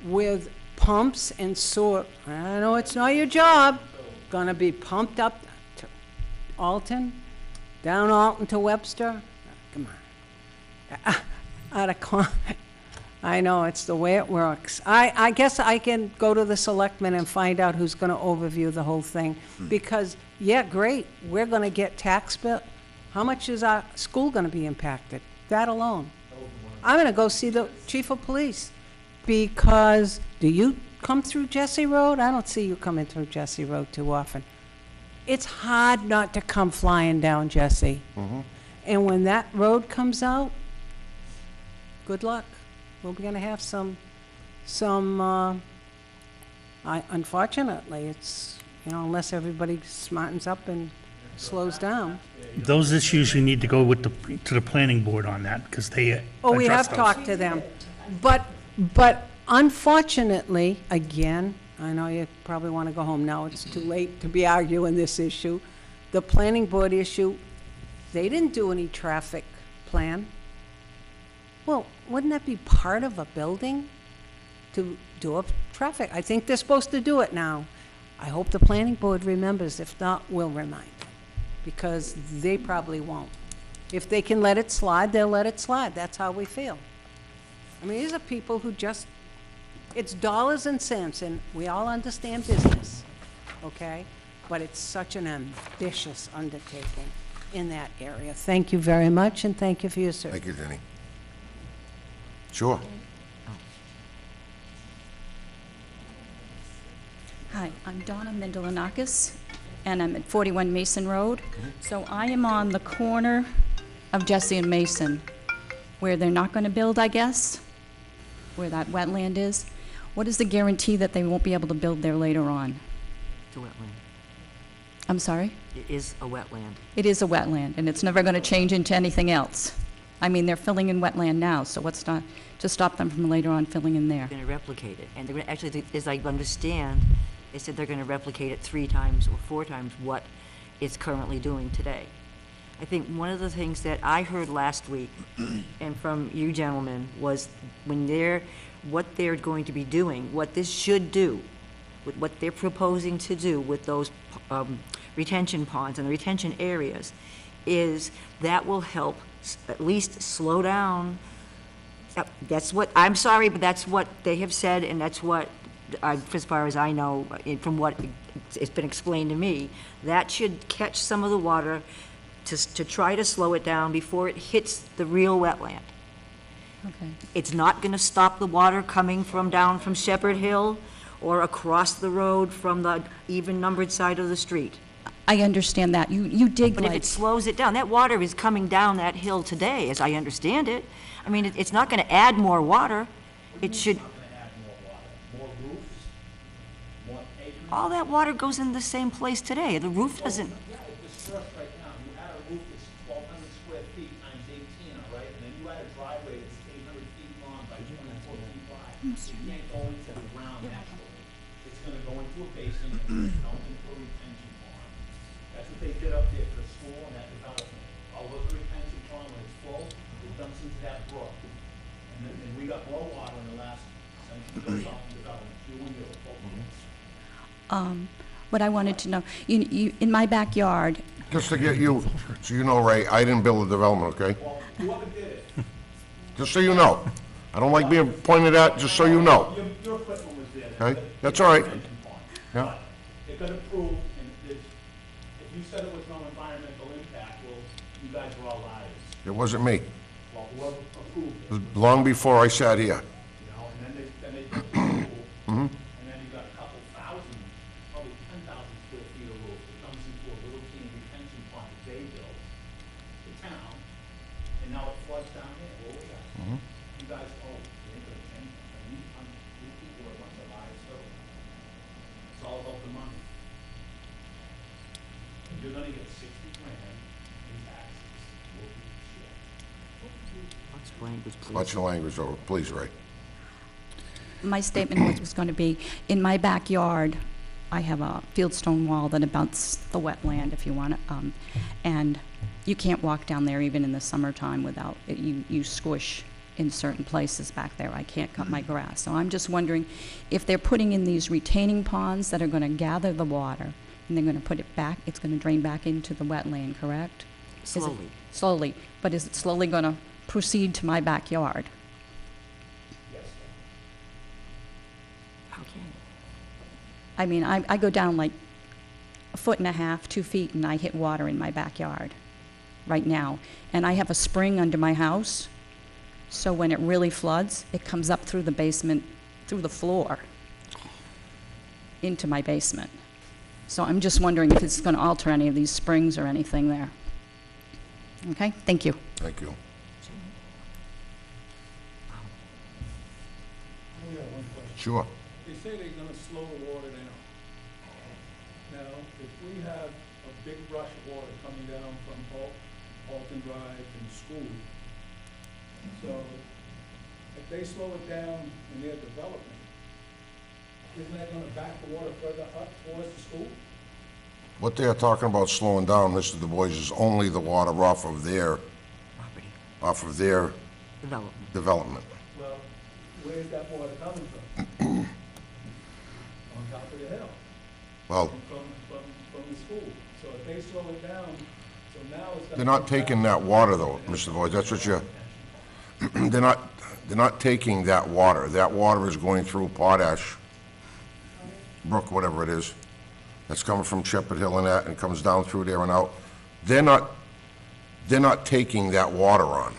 with pumps and sewer. I know it's not your job, gonna be pumped up to Alton, down Alton to Webster. Come on. Out of I know, it's the way it works. I guess I can go to the selectmen and find out who's gonna overview the whole thing. Because, yeah, great, we're gonna get tax bill. How much is our school gonna be impacted? That alone. I'm gonna go see the chief of police, because, do you come through Jesse Road? I don't see you coming through Jesse Road too often. It's hard not to come flying down Jesse. And when that road comes out, good luck. We're gonna have unfortunately, it's, unless everybody smartens up and slows down. those issues, you need to go to the planning board on that, because they Oh, we address have those. talked to them. But unfortunately, again, I know you probably want to go home now, it's too late to be arguing this issue. The planning board issue, they didn't do any traffic plan. Well, wouldn't that be part of a building to do a traffic? I think they're supposed to do it now. I hope the planning board remembers. If not, we'll remind them, because they probably won't. If they can let it slide, they'll let it slide. That's how we feel. I mean, these are people who just, it's dollars and cents, and we all understand business, okay? But it's such an ambitious undertaking in that area. Thank you very much, and thank you for your service. Thank you, Denny. Sure. Hi, I'm Donna Mendelinakis, and I'm at 41 Mason Road. So I am on the corner of Jesse and Mason, where they're not going to build, I guess, where that wetland is. What is the guarantee that they won't be able to build there later on? It's a wetland. I'm sorry? It is a wetland. It is a wetland, and it's never going to change into anything else. I mean, they're filling in wetland now, so what's not to stop them from later on filling in there? They're going to replicate it. And they're going to, actually, as I understand, they said they're going to replicate it 3 times or 4 times what it's currently doing today. I think one of the things that I heard last week, and from you gentlemen, was what they're going to be doing, what this should do, with what they're proposing to do with those retention ponds and the retention areas, is that will help at least slow down. That's what, I'm sorry, but that's what they have said, and that's what, as far as I know, from what it's been explained to me, that should catch some of the water to try to slow it down before it hits the real wetland. Okay. It's not going to stop the water coming down from Shepherd Hill or across the road from the even-numbered side of the street. I understand that. You dig But if like, it slows it down, that water is coming down that hill today, as I understand it. I mean, it's not going to add more water. It should. All that water goes in the same place today. The roof doesn't. Yeah, it's dispersed right now. You add a roof that's 1,200 square feet times 18, all right? And then you add a driveway that's 800 feet long by 24 feet wide. You can't go into the ground naturally. It's gonna go into a basin and go into a retention pond. That's what they did up there for the school and that development. All of the retention pond, when it's full, it dumps into that brook. And we got more water in the last, since we built off the development, you and you, both of us. what I wanted to know, in my backyard, Just to get you, so you know, Ray, I didn't build the development, okay? Well, whoever did it, Just so you know. I don't like being pointed at, just so you know. your equipment was there. Okay? That's all right. Retention pond. Yeah. But they're gonna prove, and if you said it was no environmental impact, well, you guys were all liars. It wasn't me. Well, whoever approved It it, was long before I sat here. you know, and then they built the pool. And then you got a couple thousand, probably 10,000 square feet of roof that comes into a little teeny retention pond that they built, the town, and now it floods down here, what was that? You guys, oh, you ain't gonna change that. You people are a bunch of liars, too. It's all about the money. And you're gonna get 60 grand in taxes. We'll be shit. What's language, please? Watch your language over, please, Ray. my statement was going to be, in my backyard, I have a fieldstone wall that abuts the wetland, if you want to, and you can't walk down there even in the summertime without, you squish in certain places back there. I can't cut my grass. So I'm just wondering if they're putting in these retaining ponds that are going to gather the water, and they're going to put it back, it's going to drain back into the wetland, correct? Is it- Slowly. Slowly, but is it slowly going to proceed to my backyard? How can you? I mean, I go down like 1.5 feet, 2 feet, and I hit water in my backyard right now. And I have a spring under my house, so when it really floods, it comes up through the basement, through the floor, into my basement. So I'm just wondering if it's going to alter any of these springs or anything there. Okay, thank you. Thank you. Sure. They say they're gonna slow the water down. Now, if we have a big rush of water coming down from Alton Drive and school, so if they slow it down in their development, isn't that gonna back the water further up towards the school? What they are talking about slowing down, Mr. Du Bois, is only the water off of their Property, development. Well, where's that water coming from? On top of the hill. Well, From the school. So if they slow it down, so now it's gonna. they're not taking that water, though, Mr. Du Bois, that's what you're, they're not, they're not taking that water. That water is going through Potash Brook, whatever it is. That's coming from Shepherd Hill and that, and comes down through there and out. They're not taking that water on.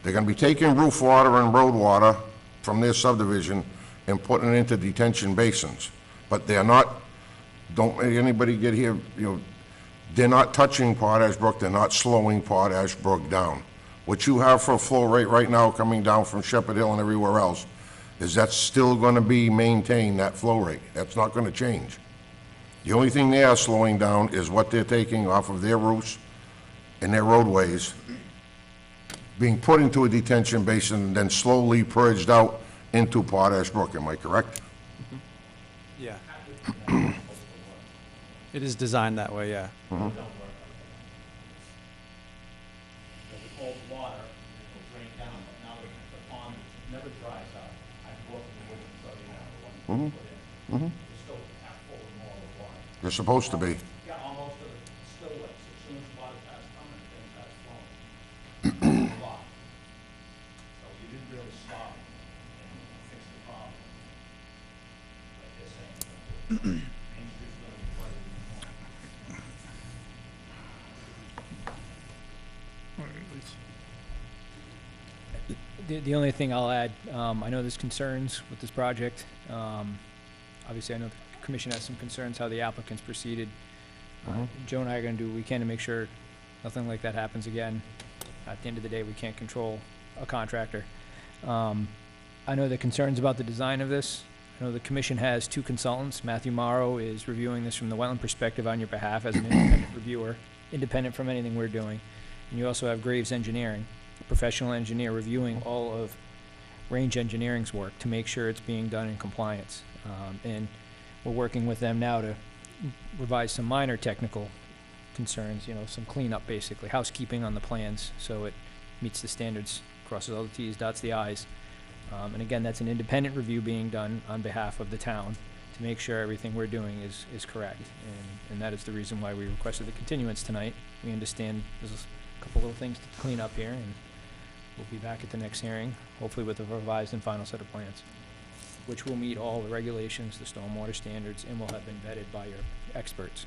They're gonna be taking roof water and road water from their subdivision and putting it into detention basins. But they're not, don't make anybody get here, they're not touching Potash Brook, they're not slowing Potash Brook down. What you have for a flow rate right now coming down from Shepherd Hill and everywhere else, is that's still gonna be maintained, that flow rate. That's not gonna change. The only thing they are slowing down is what they're taking off of their roofs and their roadways, being put into a detention basin, and then slowly purged out into Potash Brook. Am I correct? Yeah. It is designed that way, yeah. Because it holds water, it will drain down, but now the pond never dries out. I can go up in the woods and tell you now, the one you put in, it's still half full or more of water. They're supposed to be. Yeah, almost to the spillways, as soon as water starts coming, things start flowing. A lot. So you didn't really stop and fix the problem. Like they're saying. Main Street's gonna be flooded even more. The only thing I'll add, I know there's concerns with this project. Obviously, I know the commission has some concerns how the applicants proceeded. Joe and I are gonna do what we can to make sure nothing like that happens again. At the end of the day, we can't control a contractor. I know the concerns about the design of this. I know the commission has two consultants. Matthew Morrow is reviewing this from the wetland perspective on your behalf as an independent reviewer, independent from anything we're doing. And you also have Graves Engineering, a professional engineer reviewing all of Range Engineering's work to make sure it's being done in compliance. And we're working with them now to revise some minor technical concerns, some cleanup basically, housekeeping on the plans so it meets the standards, crosses all the Ts, dots the Is. And again, that's an independent review being done on behalf of the town to make sure everything we're doing is correct. And that is the reason why we requested the continuance tonight. We understand there's a couple little things to clean up here, and we'll be back at the next hearing, hopefully with a revised and final set of plans, which will meet all the regulations, the stormwater standards, and will have been vetted by your experts.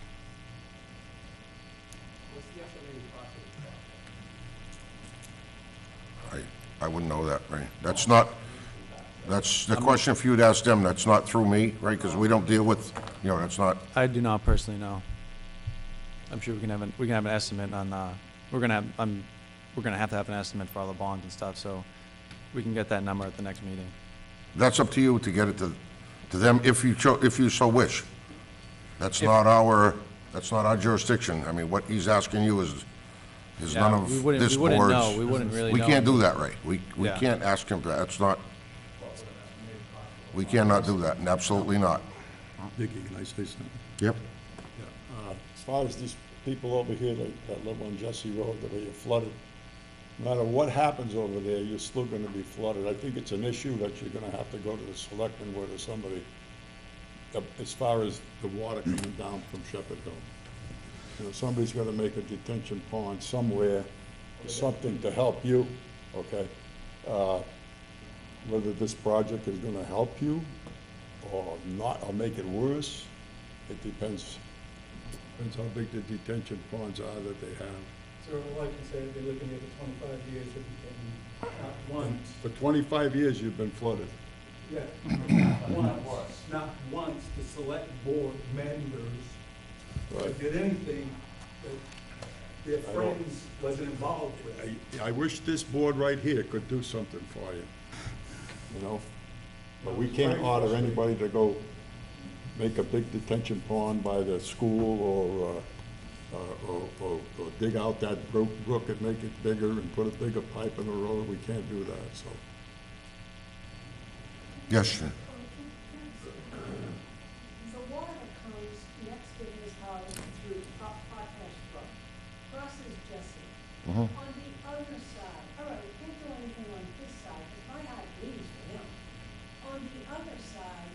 What's the estimated cost of the project? I wouldn't know that, right? That's the question for you to ask them. That's not through me, right? Because we don't deal with, that's not, I do not personally know. I'm sure we can have an estimate on, we're gonna have to have an estimate for all the bonds and stuff, so we can get that number at the next meeting. that's up to you to get it to them if you so wish. That's not our jurisdiction. I mean, what he's asking you is Yeah, none we of wouldn't- this we wouldn't board's. know. We wouldn't really We know. can't do that, right? We Yeah. can't ask him, that's not, we cannot do that, and absolutely not. Vicki, can I say something? Yep. As far as these people over here that live on Jesse Road, that are flooded, no matter what happens over there, you're still gonna be flooded. I think it's an issue that you're gonna have to go to the selectmen board or somebody, as far as the water coming down from Shepherd Hill. Somebody's gotta make a detention pond somewhere, something to help you, okay? Whether this project is gonna help you or not, or make it worse, it depends how big the detention ponds are that they have. So like you said, they're looking at the 25 years of not once. For 25 years, you've been flooded. Yeah, not once the select board members Right. did anything that their friends wasn't involved with. I wish this board right here could do something for you, But we can't order anybody to go make a big detention pond by the school or dig out that brook and make it bigger and put a bigger pipe in the road. We can't do that, so. Yes, sir. The water comes next to his house through Potash Brook, crosses Jesse. On the other side, all right, we can't do anything on this side, because my heart bleeds for him. On the other side,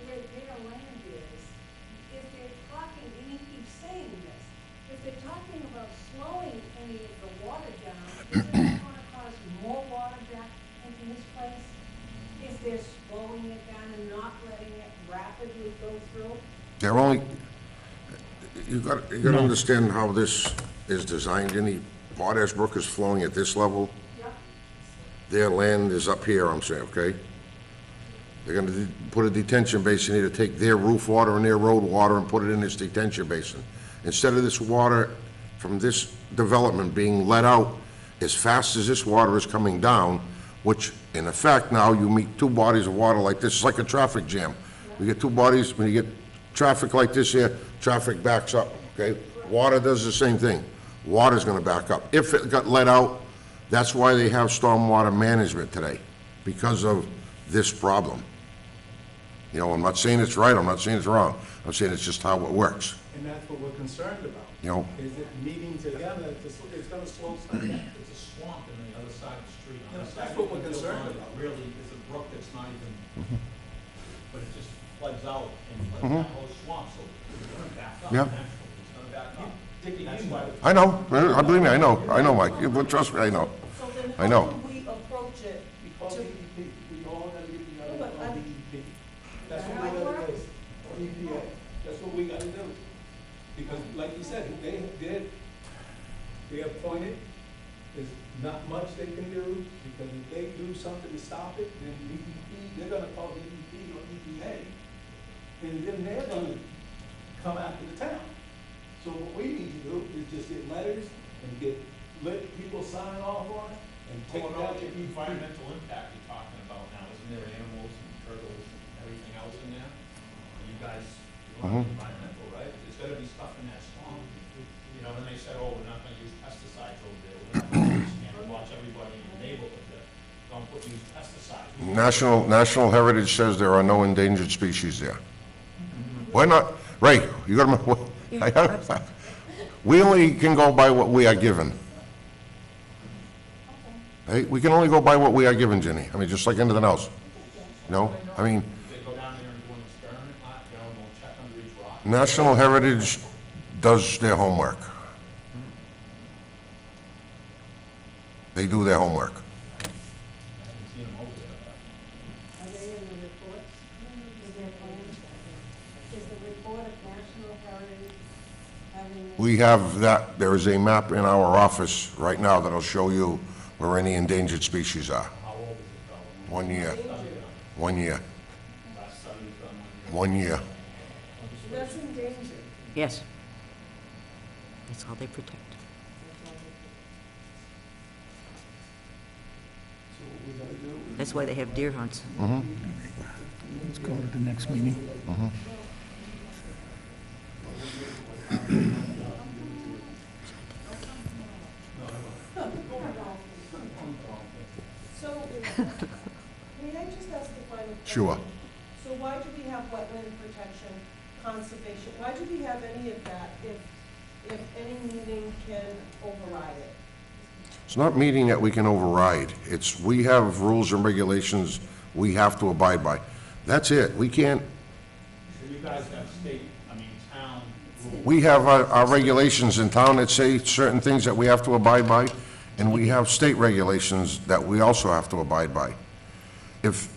where their land is, if they're talking, and he keeps saying this, if they're talking about slowing any of the water They're only, you gotta No. understand how this is designed. Any Potash Brook is flowing at this level. Their land is up here, I'm saying, okay? They're gonna put a detention basin here to take their roof water and their road water and put it in this detention basin. Instead of this water from this development being let out as fast as this water is coming down, which in effect now you meet two bodies of water like this, it's like a traffic jam. You get two bodies, when you get traffic like this here, traffic backs up, okay? Water does the same thing. Water's gonna back up. If it got let out, that's why they have stormwater management today, because of this problem. You know, I'm not saying it's right, I'm not saying it's wrong, I'm saying it's just how it works, And that's what we're concerned about, you know? is it meeting together, it's gonna slow something down. It's a swamp on the other side of the street. On the That's side what of the we're concerned building, about. Really, it's a brook that's not even, but it just floods out and floods that whole swamp, so it's gonna back up Yeah. eventually. It's gonna back up. That's why. I know, believe me, I know, Mike, trust me, I know. So then I know. how do we approach it We call to, DEP, we all gotta get together, But and call I- DEP. That's what we gotta do, EPA, that's what we gotta do. Because like you said, they're appointed, there's not much they can do, because if they do something to stop it, then DEP, they're gonna call DEP or EPA, and then they're gonna come after the town. So what we need to do is just get letters and let people sign off on it and take it out to DEP. Environmental impact you're talking about now, isn't there animals and turtles and everything else in there? You guys, you want environmental, right? There's gotta be stuff in that swamp. You know, then they said, oh, we're not gonna use pesticides over there, we're not gonna use, and watch everybody in the neighborhood that don't use pesticides. National Heritage says there are no endangered species there. Why not, Ray, you got to, we only can go by what we are given. Hey, we can only go by what we are given, Jenny, I mean, just like anything else. You know, I mean, They go down there and do an experiment, you know, and they'll check under each rock. National Heritage does their homework. They do their homework. Are they in the reports? Is there plans? Is the report of National Heritage having? We have that, there is a map in our office right now that'll show you where any endangered species are. 1 year. 1 year. 1 year. that's endangered. Yes. That's all they protect. That's why they have deer hunts. Let's go to the next meeting. So, may I just ask a final question? Sure. So why do we have wetland protection, conservation? Why do we have any of that if any meeting can override it? It's not meeting that we can override. It's, we have rules and regulations we have to abide by. That's it. We can't, So you guys have state, I mean, town rules. we have our regulations in town that say certain things that we have to abide by, and we have state regulations that we also have to abide by. If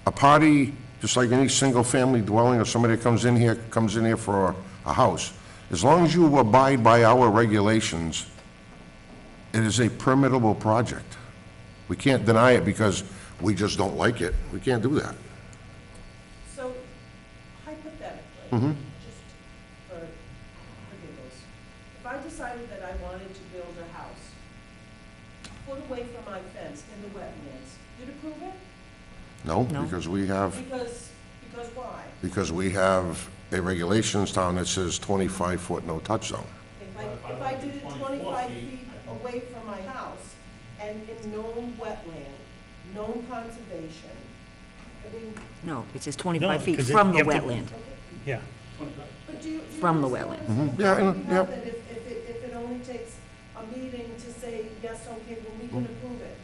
a party, just like any single-family dwelling, or somebody that comes in here for a house, as long as you abide by our regulations, it is a permittable project. We can't deny it because we just don't like it. We can't do that. So hypothetically, just for giggles, if I decided that I wanted to build a house, put away from my fence in the wetlands, you'd approve it? No, No. because we have, Because why? because we have a regulations town that says 25-foot no-touch zone. If I did it 25 feet away from my house and in known wetland, known conservation, I mean, No, it says No, 25 feet 'cause it- from the you have to- wetland. Yeah. but do you? From the understand wetland. what I'm saying? Yeah, So I know, you yeah. have that if it only takes a meeting to say, yes, okay, well, we can approve it.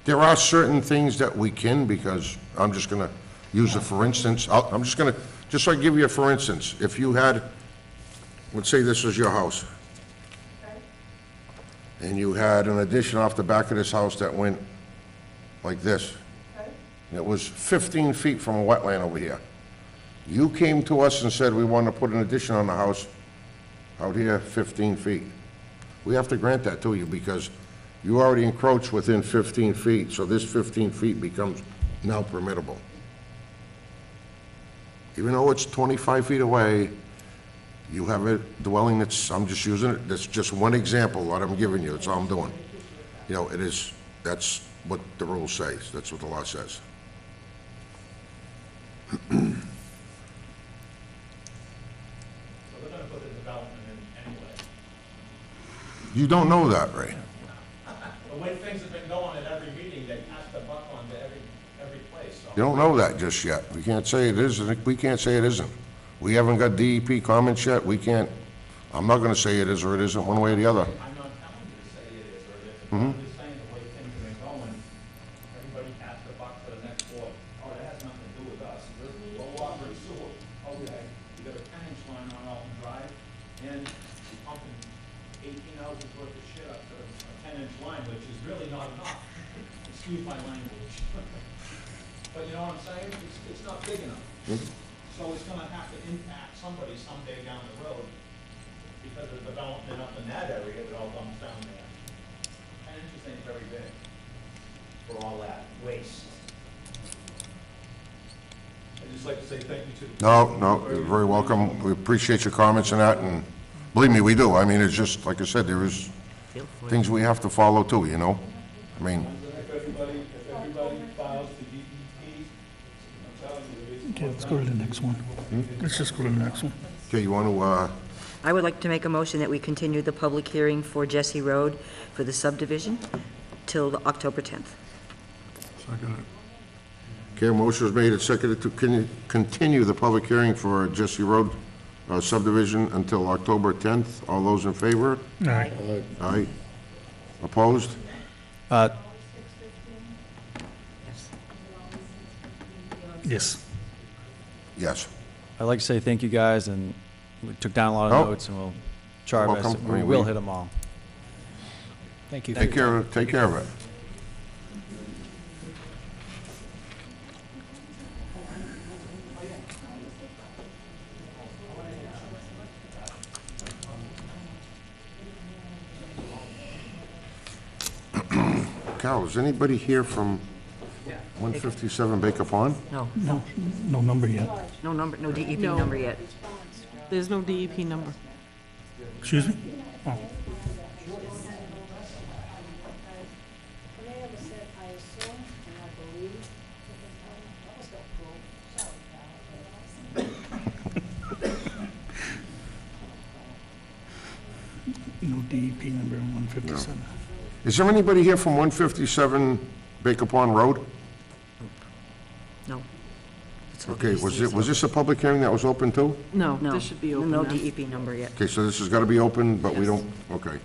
There are certain things that we can, because I'm just gonna use it for instance, I'm just gonna, just so I give you a for instance, if you had, let's say this was your house, Okay? and you had an addition off the back of this house that went like this, Okay? and it was 15 feet from a wetland over here. You came to us and said we want to put an addition on the house out here 15 feet. We have to grant that to you because you already encroached within 15 feet, so this 15 feet becomes now permittable. Even though it's 25 feet away, you have a dwelling that's, I'm just using it, that's just one example, what I'm giving you, that's all I'm doing. You know, it is, that's what the rule says, that's what the law says. So they're gonna put the development in anyway. You don't know that, Ray. The way things have been going at every meeting, they pass the buck on to every place, so. You don't know that just yet. We can't say it is, and we can't say it isn't. We haven't got DEP comments yet, we can't, I'm not gonna say it is or it isn't, one way or the other. I'm not telling you to say it is or it isn't. I'm just saying the way things have been going, everybody passed the buck to the next board. Oh, that has nothing to do with us. This is low water and sewer. Okay, you got a 10-inch line on Alton Drive, and you're pumping 18 houses worth of shit up to a 10-inch line, which is really not enough. Excuse my language. But you know what I'm saying? It's not big enough. So it's gonna have to impact somebody someday down the road because of development up in that area, it all comes down there. 10 inches ain't very big for all that waste. I'd just like to say thank you to the. No, you're very welcome. We appreciate your comments on that, and believe me, we do. I mean, it's just, like I said, there is things we have to follow too, you know? I mean, If everybody files the DEP, I'm telling you, Okay, let's go to the next one. Let's just go to the next one. okay, you want to, I would like to make a motion that we continue the public hearing for Jesse Road for the subdivision till October 10th. Second it. okay, a motion is made and seconded to continue the public hearing for Jesse Road subdivision until October 10th. All those in favor? All right. Aye. Opposed? Yes. Yes. I'd like to say thank you guys, and we took down a lot of Oh. notes, and we'll try our best. Welcome. We will hit them all. Thank you. Take care of it. Carol, is anybody here from 157 Baker Pond? No, No, no number yet. no number, no DEP No. number yet. There's no DEP number. Excuse me? Oh, They ever said, I assume, and I believe, that was the no DEP number on 157. Is there anybody here from 157 Baker Pond Road? No. It's all Okay, DEC. was this a public hearing that was open too? No, No, this should be open no now. DEP number yet. Okay, so this has got to be open, but we Yes. don't, okay.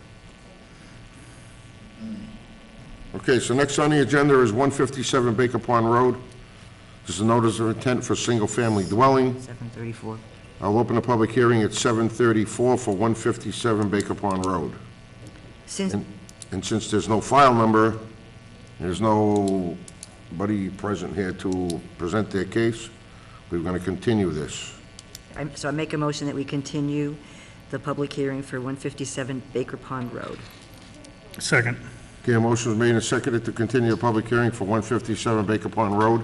Okay, so next on the agenda is 157 Baker Pond Road. This is a notice of intent for single-family dwelling. 734. I'll open the public hearing at 7:34 for 157 Baker Pond Road. Since, And since there's no file number, there's nobody present here to present their case, we're going to continue this. so I make a motion that we continue the public hearing for 157 Baker Pond Road. Second. Okay, a motion was made and seconded to continue the public hearing for 157 Baker Pond Road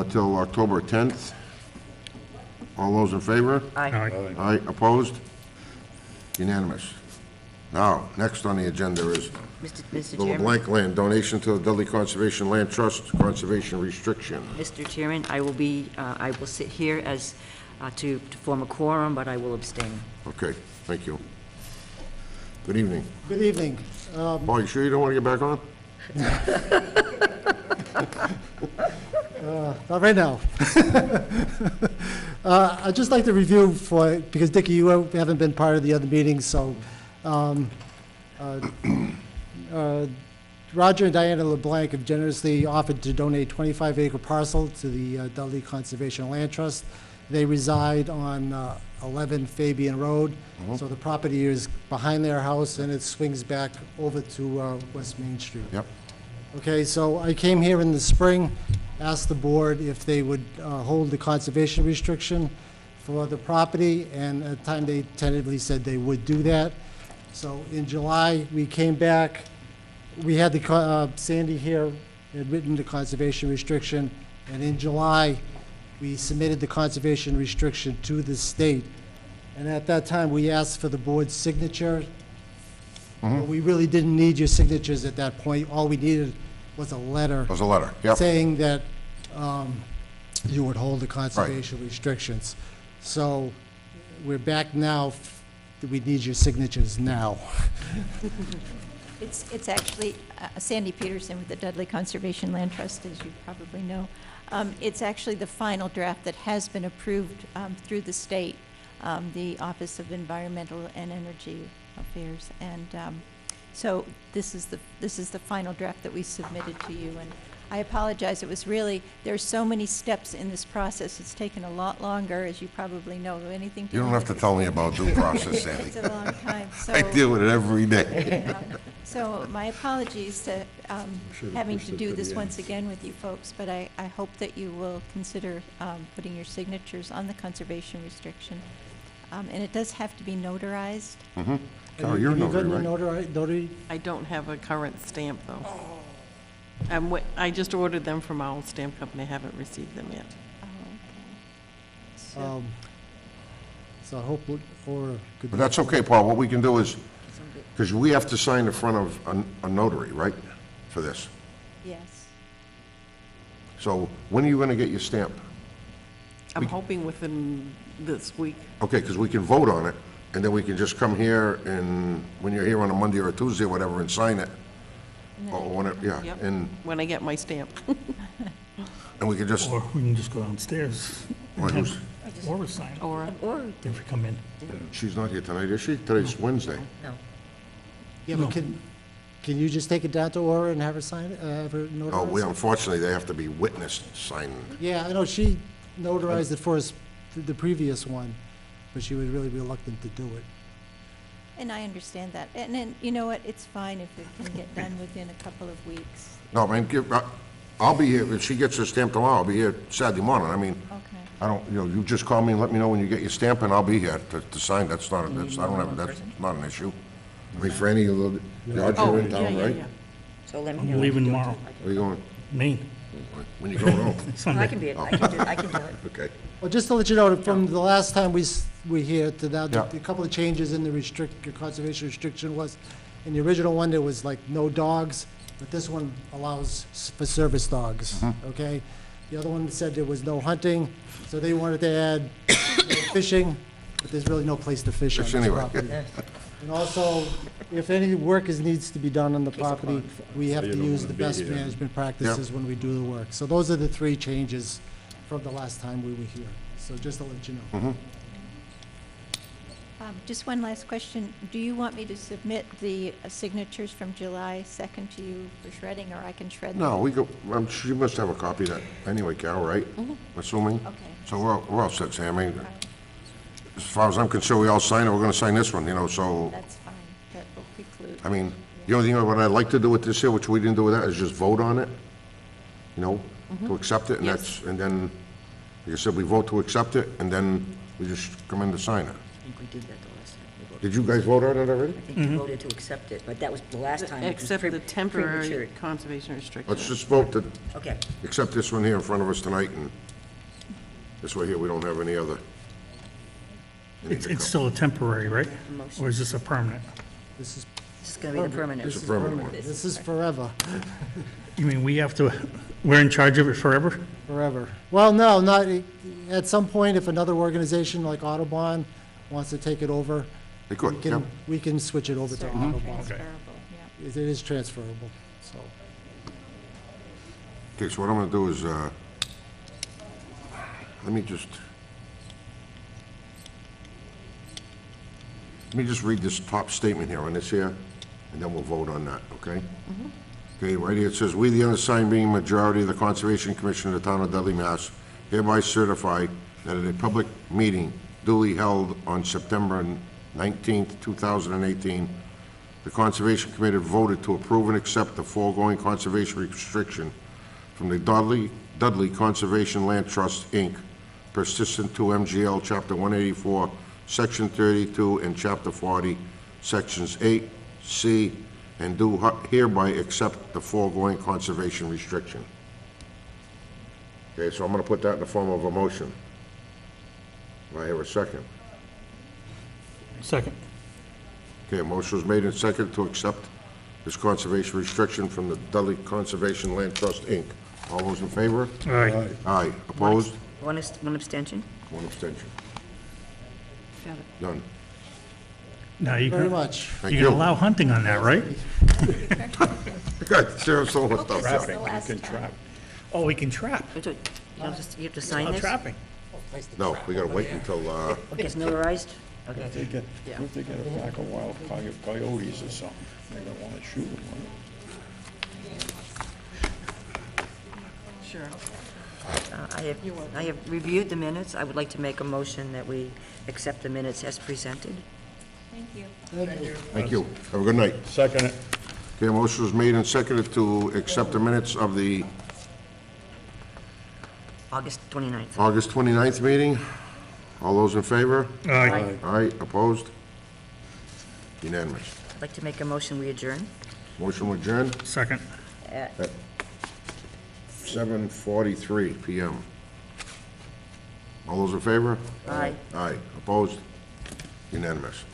till October 10th. All those in favor? Aye. All right. Aye, opposed? Unanimous. Now, next on the agenda is Mr. the Chairman, LeBlanc land, donation to the Dudley Conservation Land Trust, conservation restriction. Mr. Chairman, I will sit here as, to form a quorum, but I will abstain. Okay, thank you. Good evening. Good evening. Paul, you sure you don't want to get back on? Not right now. I'd just like to review because Dickie, you haven't been part of the other meetings, so Roger and Diana LeBlanc have generously offered to donate 25-acre parcel to the Dudley Conservation Land Trust. They reside on 11 Fabian Road, so the property is behind their house and it swings back over to West Main Street. Yep. Okay, so I came here in the spring asked the board if they would hold the conservation restriction for the property, and at the time they tentatively said they would do that. So in July, we came back, we had Sandy here had written the conservation restriction, and in July, we submitted the conservation restriction to the state. And at that time, we asked for the board's signature. But we really didn't need your signatures at that point. All we needed was a letter. Was a letter, yep. Saying that you would hold the conservation restrictions. So we're back now. We need your signatures now. It's actually Sandy Peterson with the Dudley Conservation Land Trust, as you probably know. It's actually the final draft that has been approved through the state, the Office of Environmental and Energy Affairs, and so this is the final draft that we submitted to you. And I apologize. It was really, there's so many steps in this process. It's taken a lot longer, as you probably know. Anything. You don't have to tell me about due process, Sandy. It's a long time. So, I deal with it every day. so my apologies to having to do this once again with you folks, but I hope that you will consider putting your signatures on the conservation restriction. And it does have to be notarized. Mm-hmm. Oh, you're notary, right? Notary? I don't have a current stamp, though. I just ordered them from our old stamp company. I haven't received them yet. Oh, okay. So I hope, or could. But that's okay, Paul. What we can do is, because we have to sign the front of a notary, right, for this? Yes. So when are you going to get your stamp? I'm hoping within this week. Okay, because we can vote on it, and then we can just come here and, when you're here on a Monday or a Tuesday or whatever, and sign it. Or when it, yeah, Yep. and When I get my stamp. we can just, Or we can just go downstairs Or and who's- have Laura sign it Or if we come in. she's not here tonight, is she? Today's Wednesday. No. Yeah, but can you just take it down to Aura and have her sign it, have her notarize? Oh, we, unfortunately, they have to be witnessed, signed. Yeah, I know, she notarized it for us, the previous one, but she was really reluctant to do it. And I understand that. And then, you know what, it's fine if it can get done within a couple of weeks. No, I mean, I'll be here, if she gets her stamp tomorrow, I'll be here Saturday morning. I mean, Okay. I don't, you just call me and let me know when you get your stamp, and I'll be here to sign. That's not, that's not an issue. I mean, Franny, George, Oh, you're in yeah, town, yeah, right? yeah. So let me I'm know. leaving tomorrow. Where are you going? Maine, When you going home? I Sunday. can do it. I can do it. Okay. Well, just to let you know, from the last time we here to now, Yeah. a couple of changes in the conservation restriction was, in the original one, there was like no dogs, but this one allows for service dogs, okay? The other one said there was no hunting, so they wanted to add fishing, but there's really no place to fish on Fish this anyway. property. And also, if any work needs to be done on the property, we have to use the best management practices when we do the work. So those are the three changes from the last time we were here. So just to let you know. Just one last question. Do you want me to submit the signatures from July 2nd to you for shredding, or I can shred them? No, we go, she must have a copy of that anyway, Carol, right? Assuming? Okay. So we're all set, Sam. I mean, as far as I'm concerned, we all sign it, we're gonna sign this one, so, That's fine. That will preclude. I mean, the only thing what I'd like to do with this here, which we didn't do with that, is just vote on it, to accept it, and Yes. and then, like I said, we vote to accept it, and then we just come in to sign it. I think we did that the last time. We voted. Did you guys vote on it already? I think we voted to accept it, but that was the last time. It was Except the temporary premature. conservation restriction. Let's just vote to Okay. accept this one here in front of us tonight, and this way here, we don't have any other. It's still a temporary, right? Motion. Or is this a permanent? This is This is going to be the permanent. It's a permanent one. This is forever, You mean we have to, we're in charge of it forever? forever. Well, no, not, at some point, if another organization like Audubon wants to take it over, They could, we yeah. we can switch it over to Certainly Audubon. transferable, yeah. It is transferable, so. Okay, so what I'm gonna do is, let me just read this top statement here on this here, and then we'll vote on that, okay? Okay, right here, it says, "We, the undersigned, being majority of the Conservation Commission of the town of Dudley, Mass., hereby certify that at a public meeting duly held on September 19th, 2018, the Conservation Committee voted to approve and accept the foregoing conservation restriction from the Dudley Dudley Conservation Land Trust, Inc., persistent to MGL Chapter 184, Section 32, and Chapter 40, Sections 8, C, and do hereby accept the foregoing conservation restriction. Okay, so I'm going to put that in the form of a motion. Do I hear a second? Second. Okay, a motion was made and seconded to accept this conservation restriction from the Dudley Conservation Land Trust, Inc. All those in favor? Aye. Aye. Opposed? One abstention? One abstention. Got it. None. Now, you Very can, much. Thank you you. can allow hunting on that, right? God, seriously, what the fuck? Trapping, you can trap. Oh, we can trap. You have to sign Oh, this? trapping. No, we gotta wait until, It's notarized? If Okay. they get, if they get a pack of wild coyotes or something, they're gonna wanna shoot them, right? Sure. I have reviewed the minutes. I would like to make a motion that we accept the minutes as presented. Thank you. thank you. Have a good night. Second it. Okay, a motion was made and seconded to accept the minutes of the August 29th. August 29th meeting. All those in favor? Aye. Aye. Opposed? Unanimous. I'd like to make a motion, we adjourn. Motion adjourned Second. At at 7:43 PM. All those in favor? Aye. Aye. Opposed? Unanimous.